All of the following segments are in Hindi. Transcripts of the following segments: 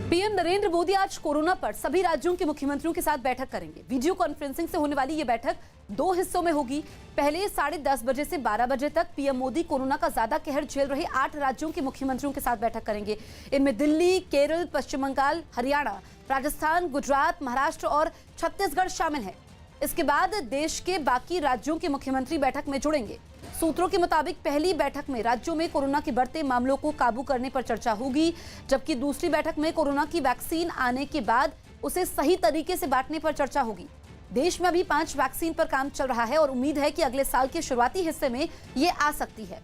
पीएम नरेंद्र मोदी आज कोरोना पर सभी राज्यों के मुख्यमंत्रियों के साथ बैठक करेंगे। वीडियो कॉन्फ्रेंसिंग से होने वाली ये बैठक 2 हिस्सों में होगी। पहले 10:30 बजे से 12 बजे तक पीएम मोदी कोरोना का ज्यादा कहर झेल रहे 8 राज्यों के मुख्यमंत्रियों के साथ बैठक करेंगे। इनमें दिल्ली, केरल, पश्चिम बंगाल, हरियाणा, राजस्थान, गुजरात, महाराष्ट्र और छत्तीसगढ़ शामिल है। इसके बाद देश के बाकी राज्यों के मुख्यमंत्री बैठक में जुड़ेंगे। सूत्रों के मुताबिक पहली बैठक में राज्यों में कोरोना के बढ़ते मामलों को काबू करने पर चर्चा होगी, जबकि दूसरी बैठक में कोरोना की वैक्सीन आने के बाद उसे सही तरीके से बांटने पर चर्चा होगी। देश में अभी 5 वैक्सीन पर काम चल रहा है और उम्मीद है कि अगले साल के शुरुआती हिस्से में ये आ सकती है।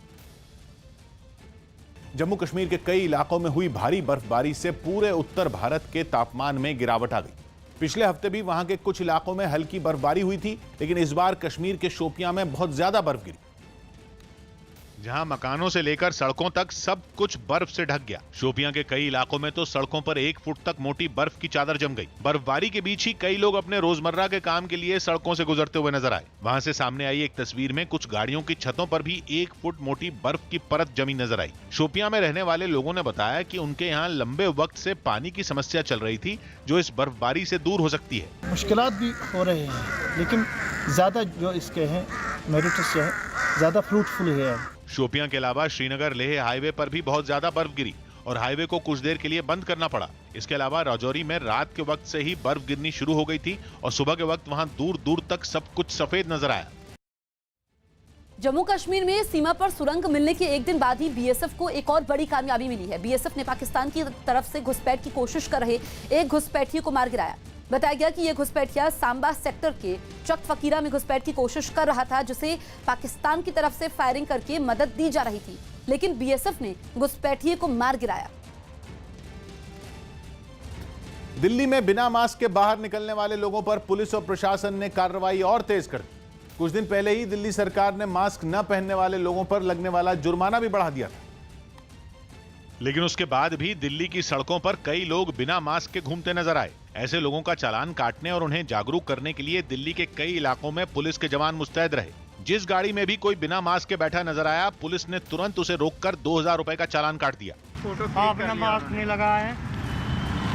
जम्मू कश्मीर के कई इलाकों में हुई भारी बर्फबारी से पूरे उत्तर भारत के तापमान में गिरावट आ गई। पिछले हफ्ते भी वहां के कुछ इलाकों में हल्की बर्फबारी हुई थी, लेकिन इस बार कश्मीर के शोपियां में बहुत ज्यादा बर्फ गिरी, जहां मकानों से लेकर सड़कों तक सब कुछ बर्फ से ढक गया। शोपियां के कई इलाकों में तो सड़कों पर 1 फुट तक मोटी बर्फ की चादर जम गई। बर्फबारी के बीच ही कई लोग अपने रोजमर्रा के काम के लिए सड़कों से गुजरते हुए नजर आए। वहां से सामने आई एक तस्वीर में कुछ गाड़ियों की छतों पर भी 1 फुट मोटी बर्फ की परत जमी नजर आई। शोपियां में रहने वाले लोगों ने बताया कि उनके यहाँ लंबे वक्त से पानी की समस्या चल रही थी, जो इस बर्फबारी से दूर हो सकती है। मुश्किलात भी हो रहे हैं, लेकिन ज्यादा जो इसके हैं मेरिट्स है, ज्यादा फ्रूटफुल है। शोपियां के अलावा श्रीनगर लेह हाईवे पर भी बहुत ज्यादा बर्फ गिरी और हाईवे को कुछ देर के लिए बंद करना पड़ा। इसके अलावा राजौरी में रात के वक्त से ही बर्फ गिरनी शुरू हो गई थी और सुबह के वक्त वहां दूर दूर तक सब कुछ सफेद नजर आया। जम्मू कश्मीर में सीमा पर सुरंग मिलने के एक दिन बाद ही बीएसएफ को एक और बड़ी कामयाबी मिली है। बीएसएफ ने पाकिस्तान की तरफ से घुसपैठ की कोशिश कर रहे एक घुसपैठिए को मार गिराया। बताया गया कि यह घुसपैठिया सांबा सेक्टर के चक फकीरा में घुसपैठ की कोशिश कर रहा था, जिसे पाकिस्तान की तरफ से फायरिंग करके मदद दी जा रही थी, लेकिन बीएसएफ ने घुसपैठिए को मार गिराया। दिल्ली में बिना मास्क के बाहर निकलने वाले लोगों पर पुलिस और प्रशासन ने कार्रवाई और तेज कर दी। कुछ दिन पहले ही दिल्ली सरकार ने मास्क न पहनने वाले लोगों पर लगने वाला जुर्माना भी बढ़ा दिया था, लेकिन उसके बाद भी दिल्ली की सड़कों पर कई लोग बिना मास्क के घूमते नजर आए। ऐसे लोगों का चालान काटने और उन्हें जागरूक करने के लिए दिल्ली के कई इलाकों में पुलिस के जवान मुस्तैद रहे। जिस गाड़ी में भी कोई बिना मास्क के बैठा नजर आया, पुलिस ने तुरंत उसे रोककर 2000 रुपए का चालान काट दिया। अपना मास्क नहीं लगाया है,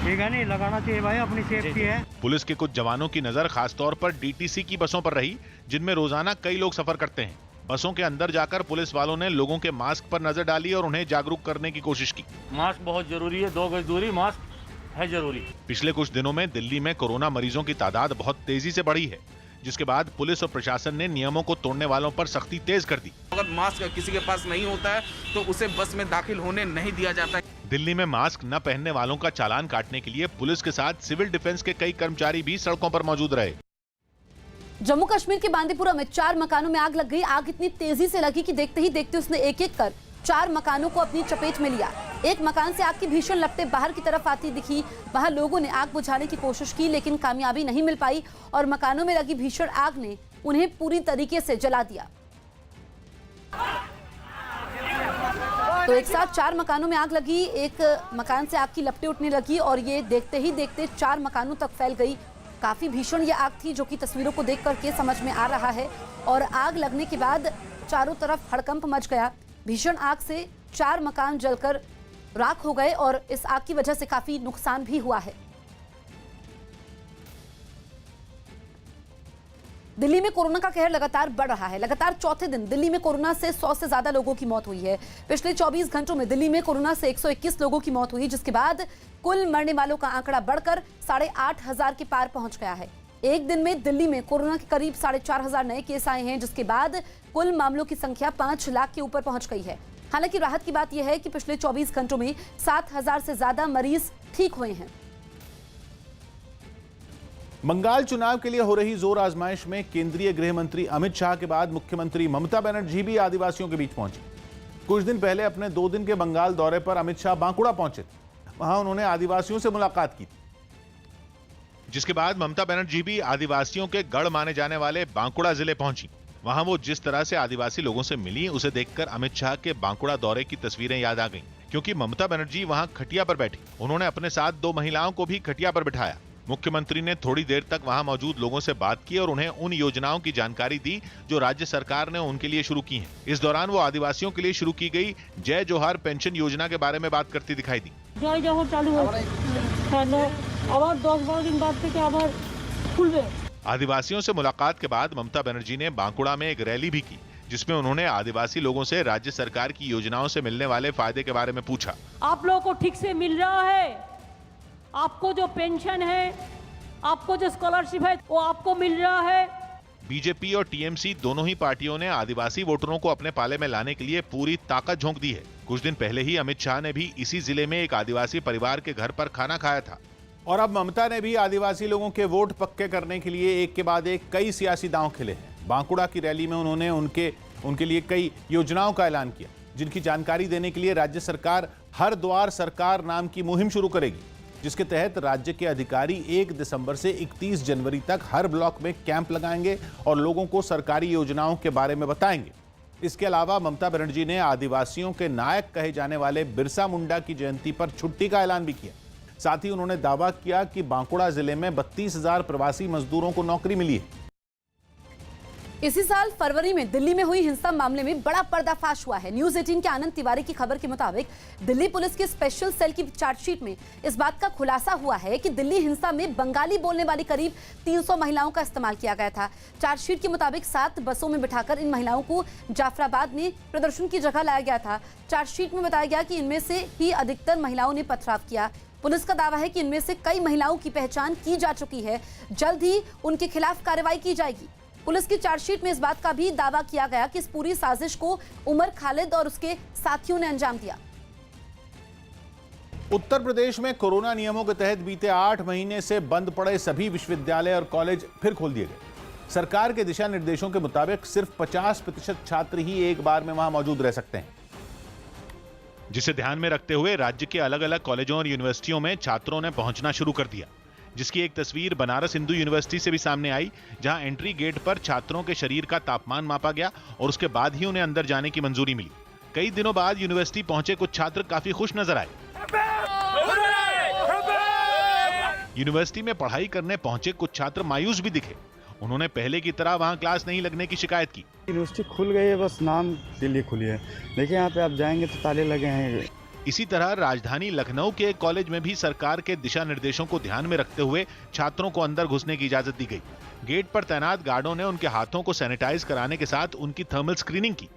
ठीक है, नहीं लगाना चाहिए भाई, अपनी सेफ्टी है। पुलिस के कुछ जवानों की नजर खासतौर पर डीटीसी की बसों पर रही, जिनमें रोजाना कई लोग सफर करते हैं। बसों के अंदर जाकर पुलिस वालों ने लोगों के मास्क पर नजर डाली और उन्हें जागरूक करने की कोशिश की। मास्क बहुत जरूरी है, 2 गज दूरी, मास्क है जरूरी। पिछले कुछ दिनों में दिल्ली में कोरोना मरीजों की तादाद बहुत तेजी से बढ़ी है, जिसके बाद पुलिस और प्रशासन ने नियमों को तोड़ने वालों पर सख्ती तेज कर दी। अगर मास्क किसी के पास नहीं होता है तो उसे बस में दाखिल होने नहीं दिया जाता। दिल्ली में मास्क न पहनने वालों का चालान काटने के लिए पुलिस के साथ सिविल डिफेंस के कई कर्मचारी भी सड़कों पर मौजूद रहे। जम्मू कश्मीर के बांदीपुरा में 4 मकानों में आग लग गई। आग इतनी तेजी से लगी कि देखते ही देखते उसने एक एक कर 4 मकानों को अपनी चपेट में लिया। एक मकान से आग की भीषण लपटें बाहर की तरफ आती दिखी। वहां लोगों ने आग बुझाने की कोशिश की, लेकिन कामयाबी नहीं मिल पाई और मकानों में लगी भीषण आग ने उन्हें पूरी तरीके से जला दिया। तो एक साथ 4 मकानों में आग लगी। एक मकान से आग की लपटें उठने लगी और ये देखते ही देखते 4 मकानों तक फैल गई। काफी भीषण ये आग थी, जो कि तस्वीरों को देख करके समझ में आ रहा है। और आग लगने के बाद चारों तरफ हड़कंप मच गया। भीषण आग से 4 मकान जलकर राख हो गए और इस आग की वजह से काफी नुकसान भी हुआ है। दिल्ली में कोरोना का कहर लगातार बढ़ रहा है। लगातार चौथे दिन दिल्ली में कोरोना से 100 से ज्यादा लोगों की मौत हुई है। पिछले 24 घंटों में दिल्ली में कोरोना से 121 लोगों की मौत हुई, जिसके बाद कुल मरने वालों का आंकड़ा बढ़कर 8500 के पार पहुंच गया है। एक दिन में दिल्ली में कोरोना के करीब 4500 नए केस आए हैं, जिसके बाद कुल मामलों की संख्या 5 लाख के ऊपर पहुंच गई है। हालांकि राहत की बात यह है कि पिछले 24 घंटों में 7000 से ज्यादा मरीज ठीक हुए हैं। बंगाल चुनाव के लिए हो रही जोर आजमाइश में केंद्रीय गृह मंत्री अमित शाह के बाद मुख्यमंत्री ममता बनर्जी भी आदिवासियों के बीच पहुंची। कुछ दिन पहले अपने 2 दिन के बंगाल दौरे पर अमित शाह बांकुड़ा पहुंचे। वहां उन्होंने आदिवासियों से मुलाकात की, जिसके बाद ममता बनर्जी भी आदिवासियों के गढ़ माने जाने वाले बांकुड़ा जिले पहुंची। वहां वो जिस तरह से आदिवासी लोगों से मिली, उसे देखकर अमित शाह के बांकुड़ा दौरे की तस्वीरें याद आ गईं, क्योंकि ममता बनर्जी वहां खटिया पर बैठी। उन्होंने अपने साथ 2 महिलाओं को भी खटिया पर बिठाया। मुख्यमंत्री ने थोड़ी देर तक वहां मौजूद लोगों से बात की और उन्हें उन योजनाओं की जानकारी दी जो राज्य सरकार ने उनके लिए शुरू की हैं। इस दौरान वो आदिवासियों के लिए शुरू की गई जय जोहार पेंशन योजना के बारे में बात करती दिखाई दी। जय जोहार चालू है। কেন আবার 10-12 दिन बाद থেকে আবার খুলবে। आदिवासियों से मुलाकात के बाद ममता बनर्जी ने बांकुड़ा में एक रैली भी की, जिसमें उन्होंने आदिवासी लोगों से राज्य सरकार की योजनाओं से मिलने वाले फायदे के बारे में पूछा। आप लोगों को ठीक से मिल रहा है? आपको जो पेंशन है, आपको जो स्कॉलरशिप है, वो आपको मिल रहा है? बीजेपी और टीएमसी दोनों ही पार्टियों ने आदिवासी वोटरों को अपने पाले में लाने के लिए पूरी ताकत झोंक दी है। कुछ दिन पहले ही अमित शाह ने भी इसी जिले में एक आदिवासी परिवार के घर पर खाना खाया था। और अब ममता ने भी आदिवासी लोगों के वोट पक्के करने के लिए एक के बाद एक कई सियासी दांव खेले हैं। बांकुड़ा की रैली में उन्होंने उनके लिए कई योजनाओं का ऐलान किया, जिनकी जानकारी देने के लिए राज्य सरकार हर द्वार सरकार नाम की मुहिम शुरू करेगी, जिसके तहत राज्य के अधिकारी 1 दिसंबर से 31 जनवरी तक हर ब्लॉक में कैंप लगाएंगे और लोगों को सरकारी योजनाओं के बारे में बताएंगे। इसके अलावा ममता बनर्जी ने आदिवासियों के नायक कहे जाने वाले बिरसा मुंडा की जयंती पर छुट्टी का ऐलान भी किया। साथ ही उन्होंने दावा किया कि बांकुड़ा जिले में 32,000 प्रवासी मजदूरों को नौकरी मिली है। इसी साल फरवरी में दिल्ली में हुई हिंसा मामले में बड़ा पर्दाफाश हुआ है। न्यूज 18 के आनंद तिवारी की खबर के मुताबिक दिल्ली पुलिस के स्पेशल सेल की चार्जशीट में इस बात का खुलासा हुआ है कि दिल्ली हिंसा में बंगाली बोलने वाली करीब 300 महिलाओं का इस्तेमाल किया गया था। चार्जशीट के मुताबिक 7 बसों में बिठाकर इन महिलाओं को जाफराबाद में प्रदर्शन की जगह लाया गया था। चार्जशीट में बताया गया कि इनमें से ही अधिकतर महिलाओं ने पथराव किया। पुलिस का दावा है कि इनमें से कई महिलाओं की पहचान की जा चुकी है, जल्द ही उनके खिलाफ कार्रवाई की जाएगी। पुलिस की चार्जशीट में इस बात का भी दावा किया गया कि इस पूरी साजिश को उमर खालिद और उसके साथियों ने अंजाम दिया। उत्तर प्रदेश में कोरोना नियमों के तहत बीते 8 महीने से बंद पड़े सभी विश्वविद्यालय और कॉलेज फिर खोल दिए गए। सरकार के दिशा निर्देशों के मुताबिक सिर्फ 50% छात्र ही एक बार में वहां मौजूद रह सकते हैं, जिसे ध्यान में रखते हुए राज्य के अलग अलग कॉलेजों और यूनिवर्सिटियों में छात्रों ने पहुंचना शुरू कर दिया, जिसकी एक तस्वीर बनारस हिंदू यूनिवर्सिटी से भी सामने आई, जहां एंट्री गेट पर छात्रों के शरीर का तापमान मापा गया और उसके बाद ही उन्हें अंदर जाने की मंजूरी मिली। कई दिनों बाद यूनिवर्सिटी पहुंचे कुछ छात्र काफी खुश नजर आए। यूनिवर्सिटी में पढ़ाई करने पहुंचे कुछ छात्र मायूस भी दिखे। उन्होंने पहले की तरह वहां क्लास नहीं लगने की शिकायत की। यूनिवर्सिटी खुल गई है, बस नाम के लिए खुली है, देखिए यहाँ पे आप जाएंगे तो ताले लगे हैं। इसी तरह राजधानी लखनऊ के एक कॉलेज में भी सरकार के दिशा निर्देशों को ध्यान में रखते हुए छात्रों को अंदर घुसने की इजाजत दी गई। गेट पर तैनात गार्डों ने उनके हाथों को सैनिटाइज कराने के साथ उनकी थर्मल स्क्रीनिंग की।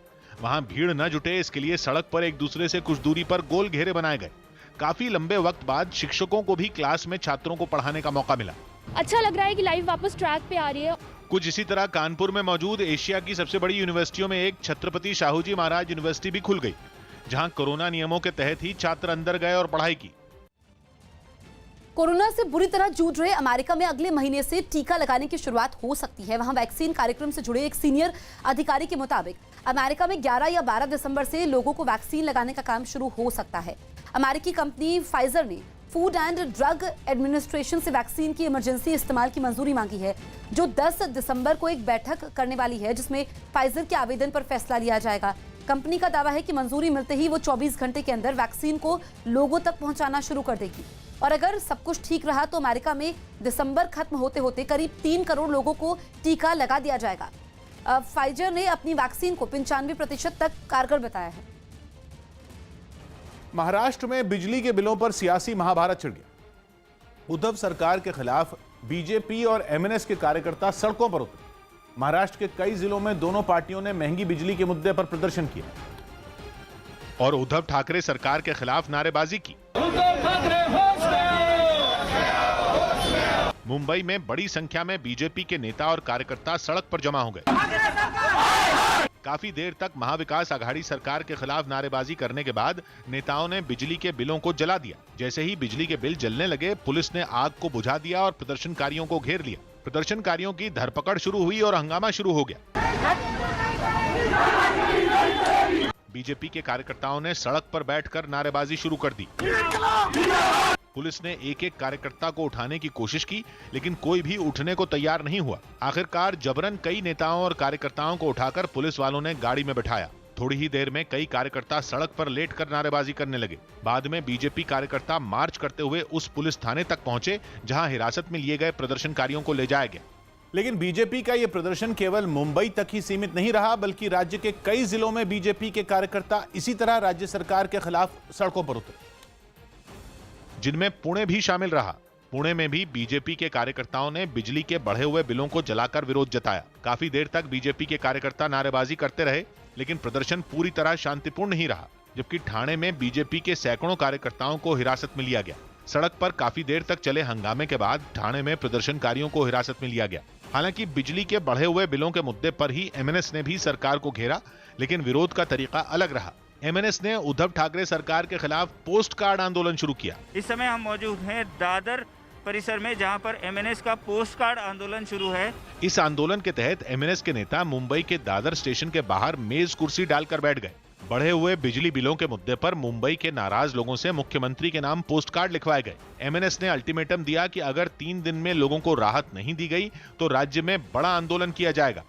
वहां भीड़ न जुटे इसके लिए सड़क पर एक दूसरे से कुछ दूरी पर गोल घेरे बनाए गए। काफी लंबे वक्त बाद शिक्षकों को भी क्लास में छात्रों को पढ़ाने का मौका मिला। अच्छा लग रहा है कि लाइफ वापस ट्रैक पे आ रही है। कुछ इसी तरह कानपुर में मौजूद एशिया की सबसे बड़ी यूनिवर्सिटियों में एक छत्रपति शाहूजी महाराज यूनिवर्सिटी भी खुल गई, जहां कोरोना नियमों के तहत ही छात्र अंदर गए और पढ़ाई की। कोरोना से बुरी तरह जूझ रहे अमेरिका में अगले महीने से टीका लगाने की शुरुआत हो सकती है। वहां वैक्सीन कार्यक्रम से जुड़े एक सीनियर अधिकारी के मुताबिक अमेरिका में 11 या 12 दिसंबर से लोगों को वैक्सीन लगाने का काम शुरू हो सकता है। अमेरिकी कंपनी फाइजर ने फूड एंड ड्रग एडमिनिस्ट्रेशन से वैक्सीन की इमरजेंसी इस्तेमाल की मंजूरी मांगी है, जो 10 दिसंबर को एक बैठक करने वाली है, जिसमें फाइजर के आवेदन पर फैसला लिया जाएगा। कंपनी का दावा है कि मंजूरी मिलते ही वो 24 घंटे के अंदर वैक्सीन को लोगों तक पहुंचाना शुरू कर देगी। और अगर सब कुछ ठीक रहा तो अमेरिका में दिसंबर खत्म होते होते करीब 3 करोड़ लोगों को टीका लगा दिया जाएगा। फाइजर ने अपनी वैक्सीन को 95% तक कारगर बताया है। महाराष्ट्र में बिजली के बिलों पर सियासी महाभारत छिड़ गया। उद्धव सरकार के खिलाफ बीजेपी और एमएनएस के कार्यकर्ता सड़कों पर उतरे। महाराष्ट्र के कई जिलों में दोनों पार्टियों ने महंगी बिजली के मुद्दे पर प्रदर्शन किया और उद्धव ठाकरे सरकार के खिलाफ नारेबाजी की। मुंबई में बड़ी संख्या में बीजेपी के नेता और कार्यकर्ता सड़क पर जमा हो गए। काफी देर तक महाविकास आघाड़ी सरकार के खिलाफ नारेबाजी करने के बाद नेताओं ने बिजली के बिलों को जला दिया। जैसे ही बिजली के बिल जलने लगे, पुलिस ने आग को बुझा दिया और प्रदर्शनकारियों को घेर लिया। प्रदर्शनकारियों की धरपकड़ शुरू हुई और हंगामा शुरू हो गया। बीजेपी के कार्यकर्ताओं ने सड़क पर बैठकर नारेबाजी शुरू कर दी। पुलिस ने एक एक कार्यकर्ता को उठाने की कोशिश की, लेकिन कोई भी उठने को तैयार नहीं हुआ। आखिरकार जबरन कई नेताओं और कार्यकर्ताओं को उठाकर पुलिस वालों ने गाड़ी में बिठाया। थोड़ी ही देर में कई कार्यकर्ता सड़क पर लेटकर नारेबाजी करने लगे। बाद में बीजेपी कार्यकर्ता मार्च करते हुए उस पुलिस थाने तक पहुंचे, जहां हिरासत में लिए गए प्रदर्शनकारियों को ले जाया गया। लेकिन बीजेपी का यह प्रदर्शन केवल मुंबई तक ही सीमित नहीं रहा, बल्कि राज्य के कई जिलों में बीजेपी के कार्यकर्ता इसी तरह राज्य सरकार के खिलाफ सड़कों पर उतरे। जिनमें पुणे भी शामिल रहा। पुणे में भी बीजेपी के कार्यकर्ताओं ने बिजली के बढ़े हुए बिलों को जलाकर विरोध जताया। काफी देर तक बीजेपी के कार्यकर्ता नारेबाजी करते रहे, लेकिन प्रदर्शन पूरी तरह शांतिपूर्ण नहीं रहा। जबकि ठाणे में बीजेपी के सैकड़ों कार्यकर्ताओं को हिरासत में लिया गया। सड़क पर काफी देर तक चले हंगामे के बाद ठाणे में प्रदर्शनकारियों को हिरासत में लिया गया। हालांकि बिजली के बढ़े हुए बिलों के मुद्दे पर ही एमएनएस ने भी सरकार को घेरा, लेकिन विरोध का तरीका अलग रहा। एमएनएस ने उद्धव ठाकरे सरकार के खिलाफ पोस्ट कार्ड आंदोलन शुरू किया। इस समय हम मौजूद हैं दादर परिसर में, जहां पर एमएनएस का पोस्ट कार्ड आंदोलन शुरू है। इस आंदोलन के तहत एमएनएस के नेता मुंबई के दादर स्टेशन के बाहर मेज कुर्सी डालकर बैठ गए। बढ़े हुए बिजली बिलों के मुद्दे पर मुंबई के नाराज लोगों से मुख्यमंत्री के नाम पोस्ट कार्ड लिखवाए गए। एमएनएस ने अल्टीमेटम दिया कि अगर 3 दिन में लोगों को राहत नहीं दी गई तो राज्य में बड़ा आंदोलन किया जाएगा।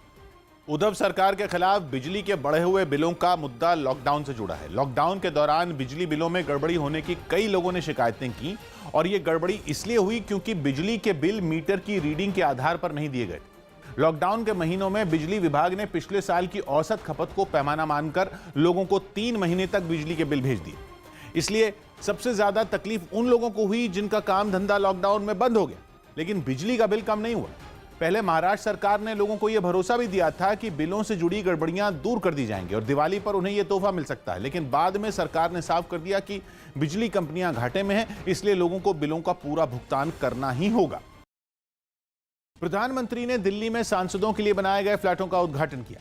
उद्धव सरकार के खिलाफ बिजली के बढ़े हुए बिलों का मुद्दा लॉकडाउन से जुड़ा है। लॉकडाउन के दौरान बिजली बिलों में गड़बड़ी होने की कई लोगों ने शिकायतें की और ये गड़बड़ी इसलिए हुई क्योंकि बिजली के बिल मीटर की रीडिंग के आधार पर नहीं दिए गए। लॉकडाउन के महीनों में बिजली विभाग ने पिछले साल की औसत खपत को पैमाना मानकर लोगों को 3 महीने तक बिजली के बिल भेज दिए। इसलिए सबसे ज्यादा तकलीफ उन लोगों को हुई जिनका काम धंधा लॉकडाउन में बंद हो गया, लेकिन बिजली का बिल कम नहीं हुआ। पहले महाराष्ट्र सरकार ने लोगों को यह भरोसा भी दिया था कि बिलों से जुड़ी गड़बड़ियां दूर कर दी जाएंगी और दिवाली पर उन्हें यह तोहफा मिल सकता है, लेकिन बाद में सरकार ने साफ कर दिया कि बिजली कंपनियां घाटे में हैं, इसलिए लोगों को बिलों का पूरा भुगतान करना ही होगा। प्रधानमंत्री ने दिल्ली में सांसदों के लिए बनाए गए फ्लैटों का उद्घाटन किया।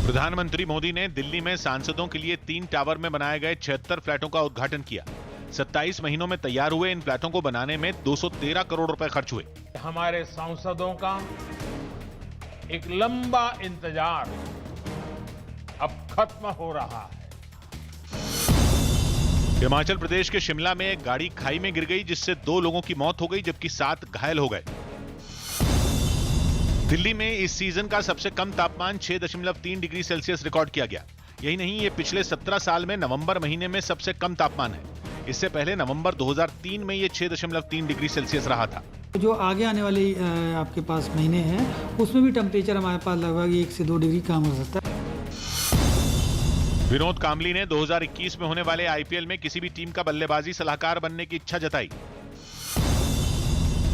प्रधानमंत्री मोदी ने दिल्ली में सांसदों के लिए 3 टावर में बनाए गए 76 फ्लैटों का उद्घाटन किया। 27 महीनों में तैयार हुए इन फ्लैटों को बनाने में 213 करोड़ रुपए खर्च हुए। हमारे सांसदों का एक लंबा इंतजार अब खत्म हो रहा है। हिमाचल प्रदेश के शिमला में एक गाड़ी खाई में गिर गई, जिससे 2 लोगों की मौत हो गई जबकि 7 घायल हो गए। दिल्ली में इस सीजन का सबसे कम तापमान 6.3 डिग्री सेल्सियस रिकॉर्ड किया गया। यही नहीं, ये पिछले 17 साल में नवंबर महीने में सबसे कम तापमान है। इससे पहले नवंबर 2003 में ये 6.3 डिग्री सेल्सियस रहा था। जो आगे आने वाली आपके पास महीने हैं उसमें भी टेम्परेचर हमारे पास लगभग 1 से 2 डिग्री कम हो सकता है। विनोद कांबली ने 2021 में होने वाले आईपीएल में किसी भी टीम का बल्लेबाजी सलाहकार बनने की इच्छा जताई।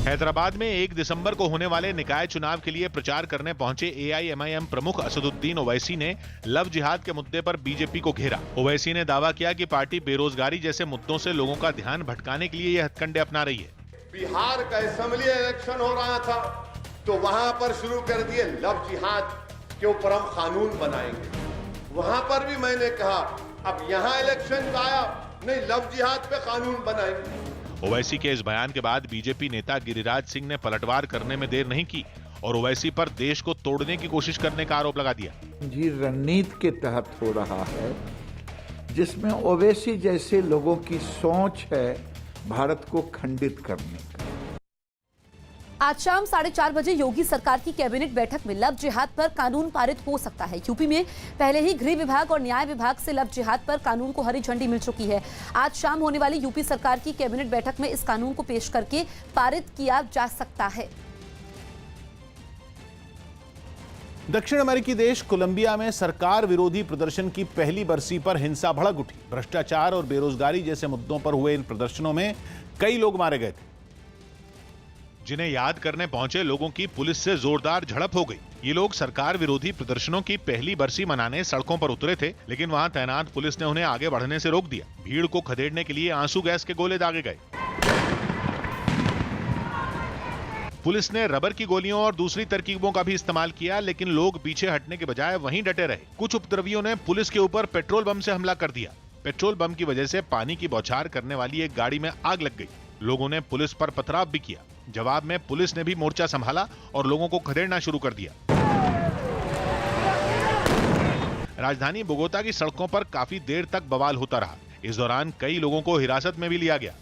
हैदराबाद में 1 दिसंबर को होने वाले निकाय चुनाव के लिए प्रचार करने पहुंचे एआईएमआईएम प्रमुख असदुद्दीन ओवैसी ने लव जिहाद के मुद्दे पर बीजेपी को घेरा। ओवैसी ने दावा किया कि पार्टी बेरोजगारी जैसे मुद्दों से लोगों का ध्यान भटकाने के लिए यह हथकंडे अपना रही है। बिहार का असेंबली इलेक्शन हो रहा था तो वहां पर शुरू कर दिए लव जिहाद के ऊपर हम कानून बनाएंगे। वहां पर भी मैंने कहा अब यहां इलेक्शन आया नहीं, लव जिहाद पे कानून बनाएंगे। ओवैसी के इस बयान के बाद बीजेपी नेता गिरिराज सिंह ने पलटवार करने में देर नहीं की और ओवैसी पर देश को तोड़ने की कोशिश करने का आरोप लगा दिया। जी रणनीति के तहत हो रहा है, जिसमें ओवैसी जैसे लोगों की सोच है भारत को खंडित करने का। आज शाम 4:30 बजे योगी सरकार की कैबिनेट बैठक में लव जिहाद पर कानून पारित हो सकता है। यूपी में पहले ही गृह विभाग और न्याय विभाग से लव जिहाद पर कानून को हरी झंडी मिल चुकी है। आज शाम होने वाली यूपी सरकार की कैबिनेट बैठक में इस कानून को पेश करके पारित किया जा सकता है। दक्षिण अमेरिकी देश कोलंबिया में सरकार विरोधी प्रदर्शन की पहली बरसी पर हिंसा भड़क उठी। भ्रष्टाचार और बेरोजगारी जैसे मुद्दों पर हुए इन प्रदर्शनों में कई लोग मारे गए थे, जिन्हें याद करने पहुंचे लोगों की पुलिस से जोरदार झड़प हो गई। ये लोग सरकार विरोधी प्रदर्शनों की पहली बरसी मनाने सड़कों पर उतरे थे, लेकिन वहां तैनात पुलिस ने उन्हें आगे बढ़ने से रोक दिया। भीड़ को खदेड़ने के लिए आंसू गैस के गोले दागे गए। पुलिस ने रबर की गोलियों और दूसरी तरकीबों का भी इस्तेमाल किया, लेकिन लोग पीछे हटने के बजाय वहीं डटे रहे। कुछ उपद्रवियों ने पुलिस के ऊपर पेट्रोल बम से हमला कर दिया। पेट्रोल बम की वजह से पानी की बौछार करने वाली एक गाड़ी में आग लग गई। लोगों ने पुलिस पर पथराव भी किया। जवाब में पुलिस ने भी मोर्चा संभाला और लोगों को खदेड़ना शुरू कर दिया। राजधानी बोगोता की सड़कों पर काफी देर तक बवाल होता रहा। इस दौरान कई लोगों को हिरासत में भी लिया गया।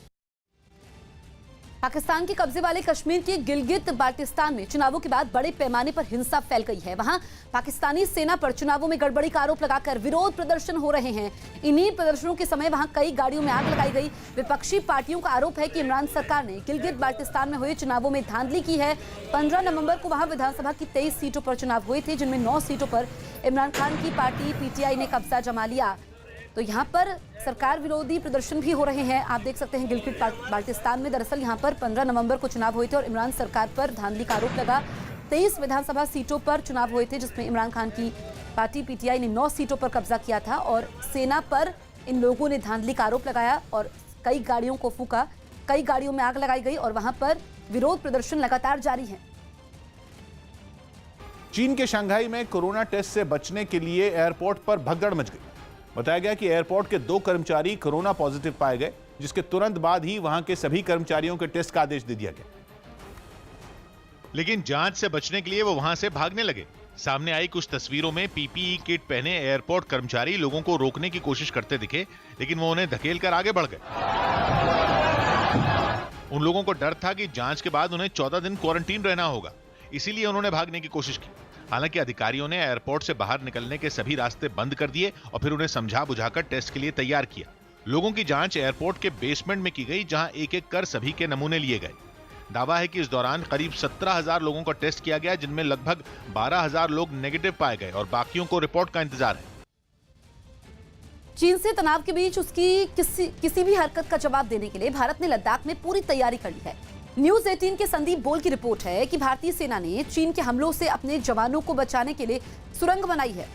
पाकिस्तान के कब्जे वाले कश्मीर के गिलगित बाल्टिस्तान में चुनावों के बाद बड़े पैमाने पर हिंसा फैल गई है। वहां पाकिस्तानी सेना पर चुनावों में गड़बड़ी का आरोप लगाकर विरोध प्रदर्शन हो रहे हैं। इन्हीं प्रदर्शनों के समय वहां कई गाड़ियों में आग लगाई गई। विपक्षी पार्टियों का आरोप है कि इमरान सरकार ने गिलगित बाल्टिस्तान में हुए चुनावों में धांधली की है। 15 नवंबर को वहां विधानसभा की 23 सीटों पर चुनाव हुए थे, जिनमें 9 सीटों पर इमरान खान की पार्टी पीटीआई ने कब्जा जमा लिया। तो यहाँ पर सरकार विरोधी प्रदर्शन भी हो रहे हैं। आप देख सकते हैं गिलगित बाल्टिस्तान में दरअसल यहाँ पर 15 नवंबर को चुनाव हुए थे और इमरान सरकार पर धांधली का आरोप लगा। 23 विधानसभा सीटों पर चुनाव हुए थे जिसमें इमरान खान की पार्टी पीटीआई ने 9 सीटों पर कब्जा किया था और सेना पर इन लोगों ने धांधली का आरोप लगाया और कई गाड़ियों को फूका, कई गाड़ियों में आग लगाई गई और वहां पर विरोध प्रदर्शन लगातार जारी है। चीन के शंघाई में कोरोना टेस्ट से बचने के लिए एयरपोर्ट पर भगदड़ मच गई। बताया गया कि एयरपोर्ट के 2 कर्मचारी कोरोना पॉजिटिव पाए गए, जिसके तुरंत बाद ही वहां के सभी कर्मचारियों के टेस्ट का आदेश दे दिया गया। लेकिन जांच से बचने के लिए वो वहां से भागने लगे। सामने आई कुछ तस्वीरों में पीपीई किट पहने एयरपोर्ट कर्मचारी लोगों को रोकने की कोशिश करते दिखे, लेकिन वो उन्हें धकेलकर आगे बढ़ गए। उन लोगों को डर था कि जांच के बाद उन्हें 14 दिन क्वारंटीन रहना होगा, इसीलिए उन्होंने भागने की कोशिश की। हालांकि अधिकारियों ने एयरपोर्ट से बाहर निकलने के सभी रास्ते बंद कर दिए और फिर उन्हें समझा बुझाकर टेस्ट के लिए तैयार किया। लोगों की जांच एयरपोर्ट के बेसमेंट में की गई, जहां एक एक कर सभी के नमूने लिए गए। दावा है कि इस दौरान करीब 17,000 लोगों का टेस्ट किया गया, जिनमें लगभग 12,000 लोग नेगेटिव पाए गए और बाकियों को रिपोर्ट का इंतजार है। चीन से तनाव के बीच उसकी किसी भी हरकत का जवाब देने के लिए भारत ने लद्दाख में पूरी तैयारी कर ली है। न्यूज 18 के संदीप बोल की रिपोर्ट है कि भारतीय सेना ने चीन के हमलों से अपने जवानों को बचाने के लिए सुरंग बनाई है,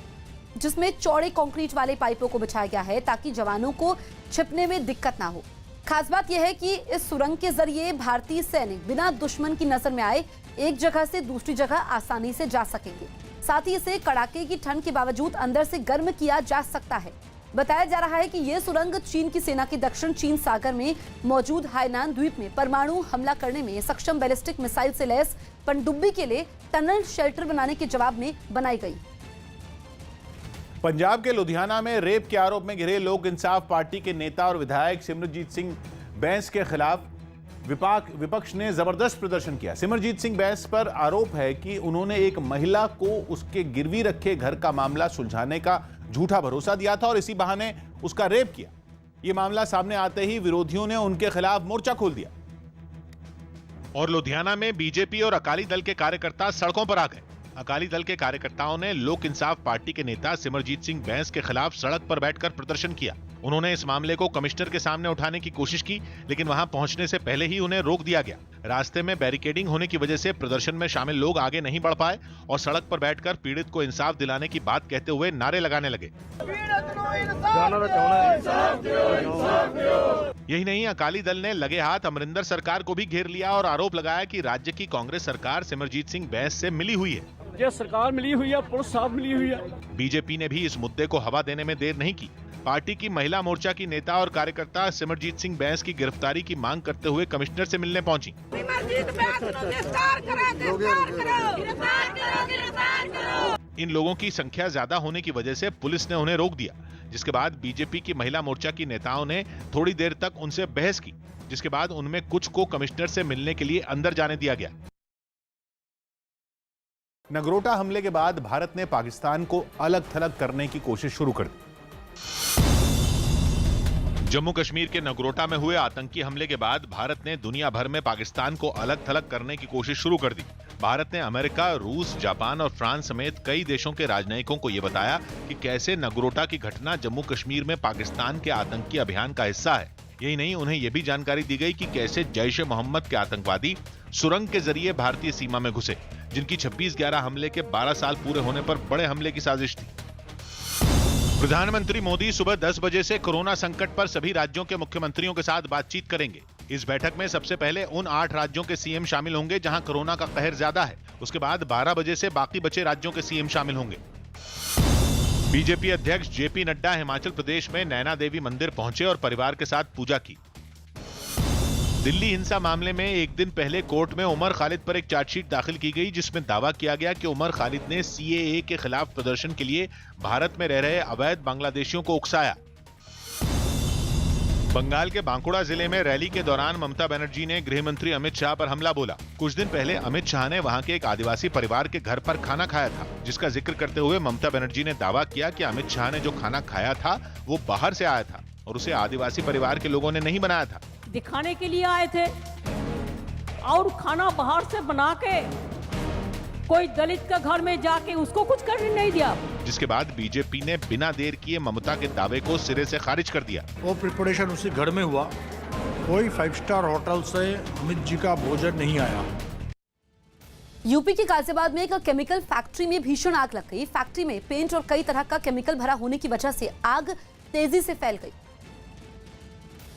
जिसमें चौड़े कंक्रीट वाले पाइपों को बिछाया गया है ताकि जवानों को छिपने में दिक्कत ना हो। खास बात यह है कि इस सुरंग के जरिए भारतीय सैनिक बिना दुश्मन की नजर में आए एक जगह से दूसरी जगह आसानी से जा सकेंगे। साथ ही इसे कड़ाके की ठंड के बावजूद अंदर से गर्म किया जा सकता है। बताया जा रहा है कि यह सुरंग चीन की सेना के दक्षिण चीन सागर में मौजूद हाइनान द्वीप में परमाणु हमला करने में सक्षम बैलिस्टिक मिसाइल से लैस पनडुब्बी के लिए टनल शेल्टर बनाने के जवाब में बनाई गई। पंजाब के लुधियाना में रेप के आरोप में घिरे लोक इंसाफ पार्टी के नेता और विधायक सिमरजीत सिंह बैंस के खिलाफ विपक्ष ने जबरदस्त प्रदर्शन किया। सिमरजीत सिंह बैंस पर आरोप है कि उन्होंने एक महिला को उसके गिरवी रखे घर का मामला सुलझाने का झूठा भरोसा दिया था और इसी बहाने उसका रेप किया। यह मामला सामने आते ही विरोधियों ने उनके खिलाफ मोर्चा खोल दिया और लुधियाना में बीजेपी और अकाली दल के कार्यकर्ता सड़कों पर आ गए। अकाली दल के कार्यकर्ताओं ने लोक इंसाफ पार्टी के नेता सिमरजीत सिंह बैंस के खिलाफ सड़क पर बैठकर प्रदर्शन किया। उन्होंने इस मामले को कमिश्नर के सामने उठाने की कोशिश की, लेकिन वहां पहुंचने से पहले ही उन्हें रोक दिया गया। रास्ते में बैरिकेडिंग होने की वजह से प्रदर्शन में शामिल लोग आगे नहीं बढ़ पाए और सड़क पर बैठकर पीड़ित को इंसाफ दिलाने की बात कहते हुए नारे लगाने लगे। यही नहीं, अकाली दल ने लगे हाथ अमरिंदर सरकार को भी घेर लिया और आरोप लगाया कि राज्य की कांग्रेस सरकार सिमरजीत सिंह बैंस से मिली हुई है। ये सरकार मिली हुई है, पुलिस साथ मिली हुई है। बीजेपी ने भी इस मुद्दे को हवा देने में देर नहीं की। पार्टी की महिला मोर्चा की नेता और कार्यकर्ता सिमरजीत सिंह बैंस की गिरफ्तारी की मांग करते हुए कमिश्नर से मिलने पहुंची। इन लोगों की संख्या ज्यादा होने की वजह से पुलिस ने उन्हें रोक दिया, जिसके बाद बीजेपी की महिला मोर्चा की नेताओं ने थोड़ी देर तक उनसे बहस की, जिसके बाद उनमें कुछ को कमिश्नर से मिलने के लिए अंदर जाने दिया गया। नगरोटा हमले के बाद भारत ने पाकिस्तान को अलग थलग करने की कोशिश शुरू कर दी। जम्मू कश्मीर के नगरोटा में हुए आतंकी हमले के बाद भारत ने दुनिया भर में पाकिस्तान को अलग थलग करने की कोशिश शुरू कर दी। भारत ने अमेरिका, रूस, जापान और फ्रांस समेत कई देशों के राजनयिकों को यह बताया कि कैसे नगरोटा की घटना जम्मू कश्मीर में पाकिस्तान के आतंकी अभियान का हिस्सा है। यही नहीं, उन्हें यह भी जानकारी दी गई कि कैसे जैश ए मोहम्मद के आतंकवादी सुरंग के जरिए भारतीय सीमा में घुसे, जिनकी 26/11 हमले के 12 साल पूरे होने पर बड़े हमले की साजिश थी। प्रधानमंत्री मोदी सुबह 10 बजे से कोरोना संकट पर सभी राज्यों के मुख्यमंत्रियों के साथ बातचीत करेंगे। इस बैठक में सबसे पहले उन 8 राज्यों के सीएम शामिल होंगे जहां कोरोना का कहर ज्यादा है। उसके बाद 12 बजे से बाकी बचे राज्यों के सीएम शामिल होंगे। बीजेपी अध्यक्ष जेपी नड्डा हिमाचल प्रदेश में नैना देवी मंदिर पहुंचे और परिवार के साथ पूजा की। दिल्ली हिंसा मामले में एक दिन पहले कोर्ट में उमर खालिद पर एक चार्जशीट दाखिल की गई, जिसमें दावा किया गया कि उमर खालिद ने सीएए के खिलाफ प्रदर्शन के लिए भारत में रह रहे अवैध बांग्लादेशियों को उकसाया। बंगाल के बांकुड़ा जिले में रैली के दौरान ममता बनर्जी ने गृह मंत्री अमित शाह पर हमला बोला। कुछ दिन पहले अमित शाह ने वहां के एक आदिवासी परिवार के घर पर खाना खाया था, जिसका जिक्र करते हुए ममता बनर्जी ने दावा किया कि अमित शाह ने जो खाना खाया था वो बाहर से आया था और उसे आदिवासी परिवार के लोगों ने नहीं बनाया था। दिखाने के लिए आए थे और खाना बाहर से बना के कोई दलित का घर में जाके उसको कुछ करने नहीं दिया। जिसके बाद बीजेपी ने बिना देर किए ममता के दावे को सिरे से खारिज कर दिया। वो प्रिपरेशन उसी घर में हुआ, कोई 5 स्टार होटल से अमित जी का भोजन नहीं आया। यूपी के गाजियाबाद में एक केमिकल फैक्ट्री में भीषण आग लग गई। फैक्ट्री में पेंट और कई तरह का केमिकल भरा होने की वजह से आग तेजी से फैल गई,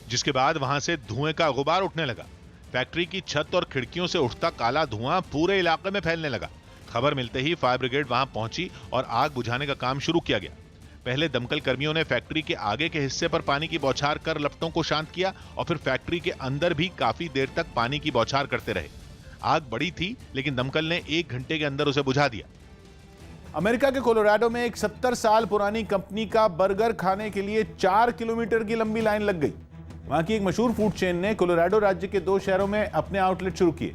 जिसके बाद वहां से धुएं का गुबार उठने लगा। फैक्ट्री की छत और खिड़कियों से उठता काला धुआं पूरे इलाके में फैलने लगा। खबर मिलते ही फायर ब्रिगेड वहां पहुंची और आग बुझाने का काम शुरू किया गया। पहले दमकल कर्मियों ने फैक्ट्री के आगे के हिस्से पर पानी की बौछार कर लपटों को शांत किया और फिर फैक्ट्री के अंदर भी काफी देर तक पानी की बौछार करते रहे। आग बड़ी थी लेकिन दमकल ने 1 घंटे के अंदर उसे बुझा दिया। अमेरिका के कोलोराडो में एक 70 साल पुरानी कंपनी का बर्गर खाने के लिए 4 किलोमीटर की लंबी लाइन लग गई। वहां की एक मशहूर फूड चेन ने कोलोराडो राज्य के 2 शहरों में अपने आउटलेट शुरू किए,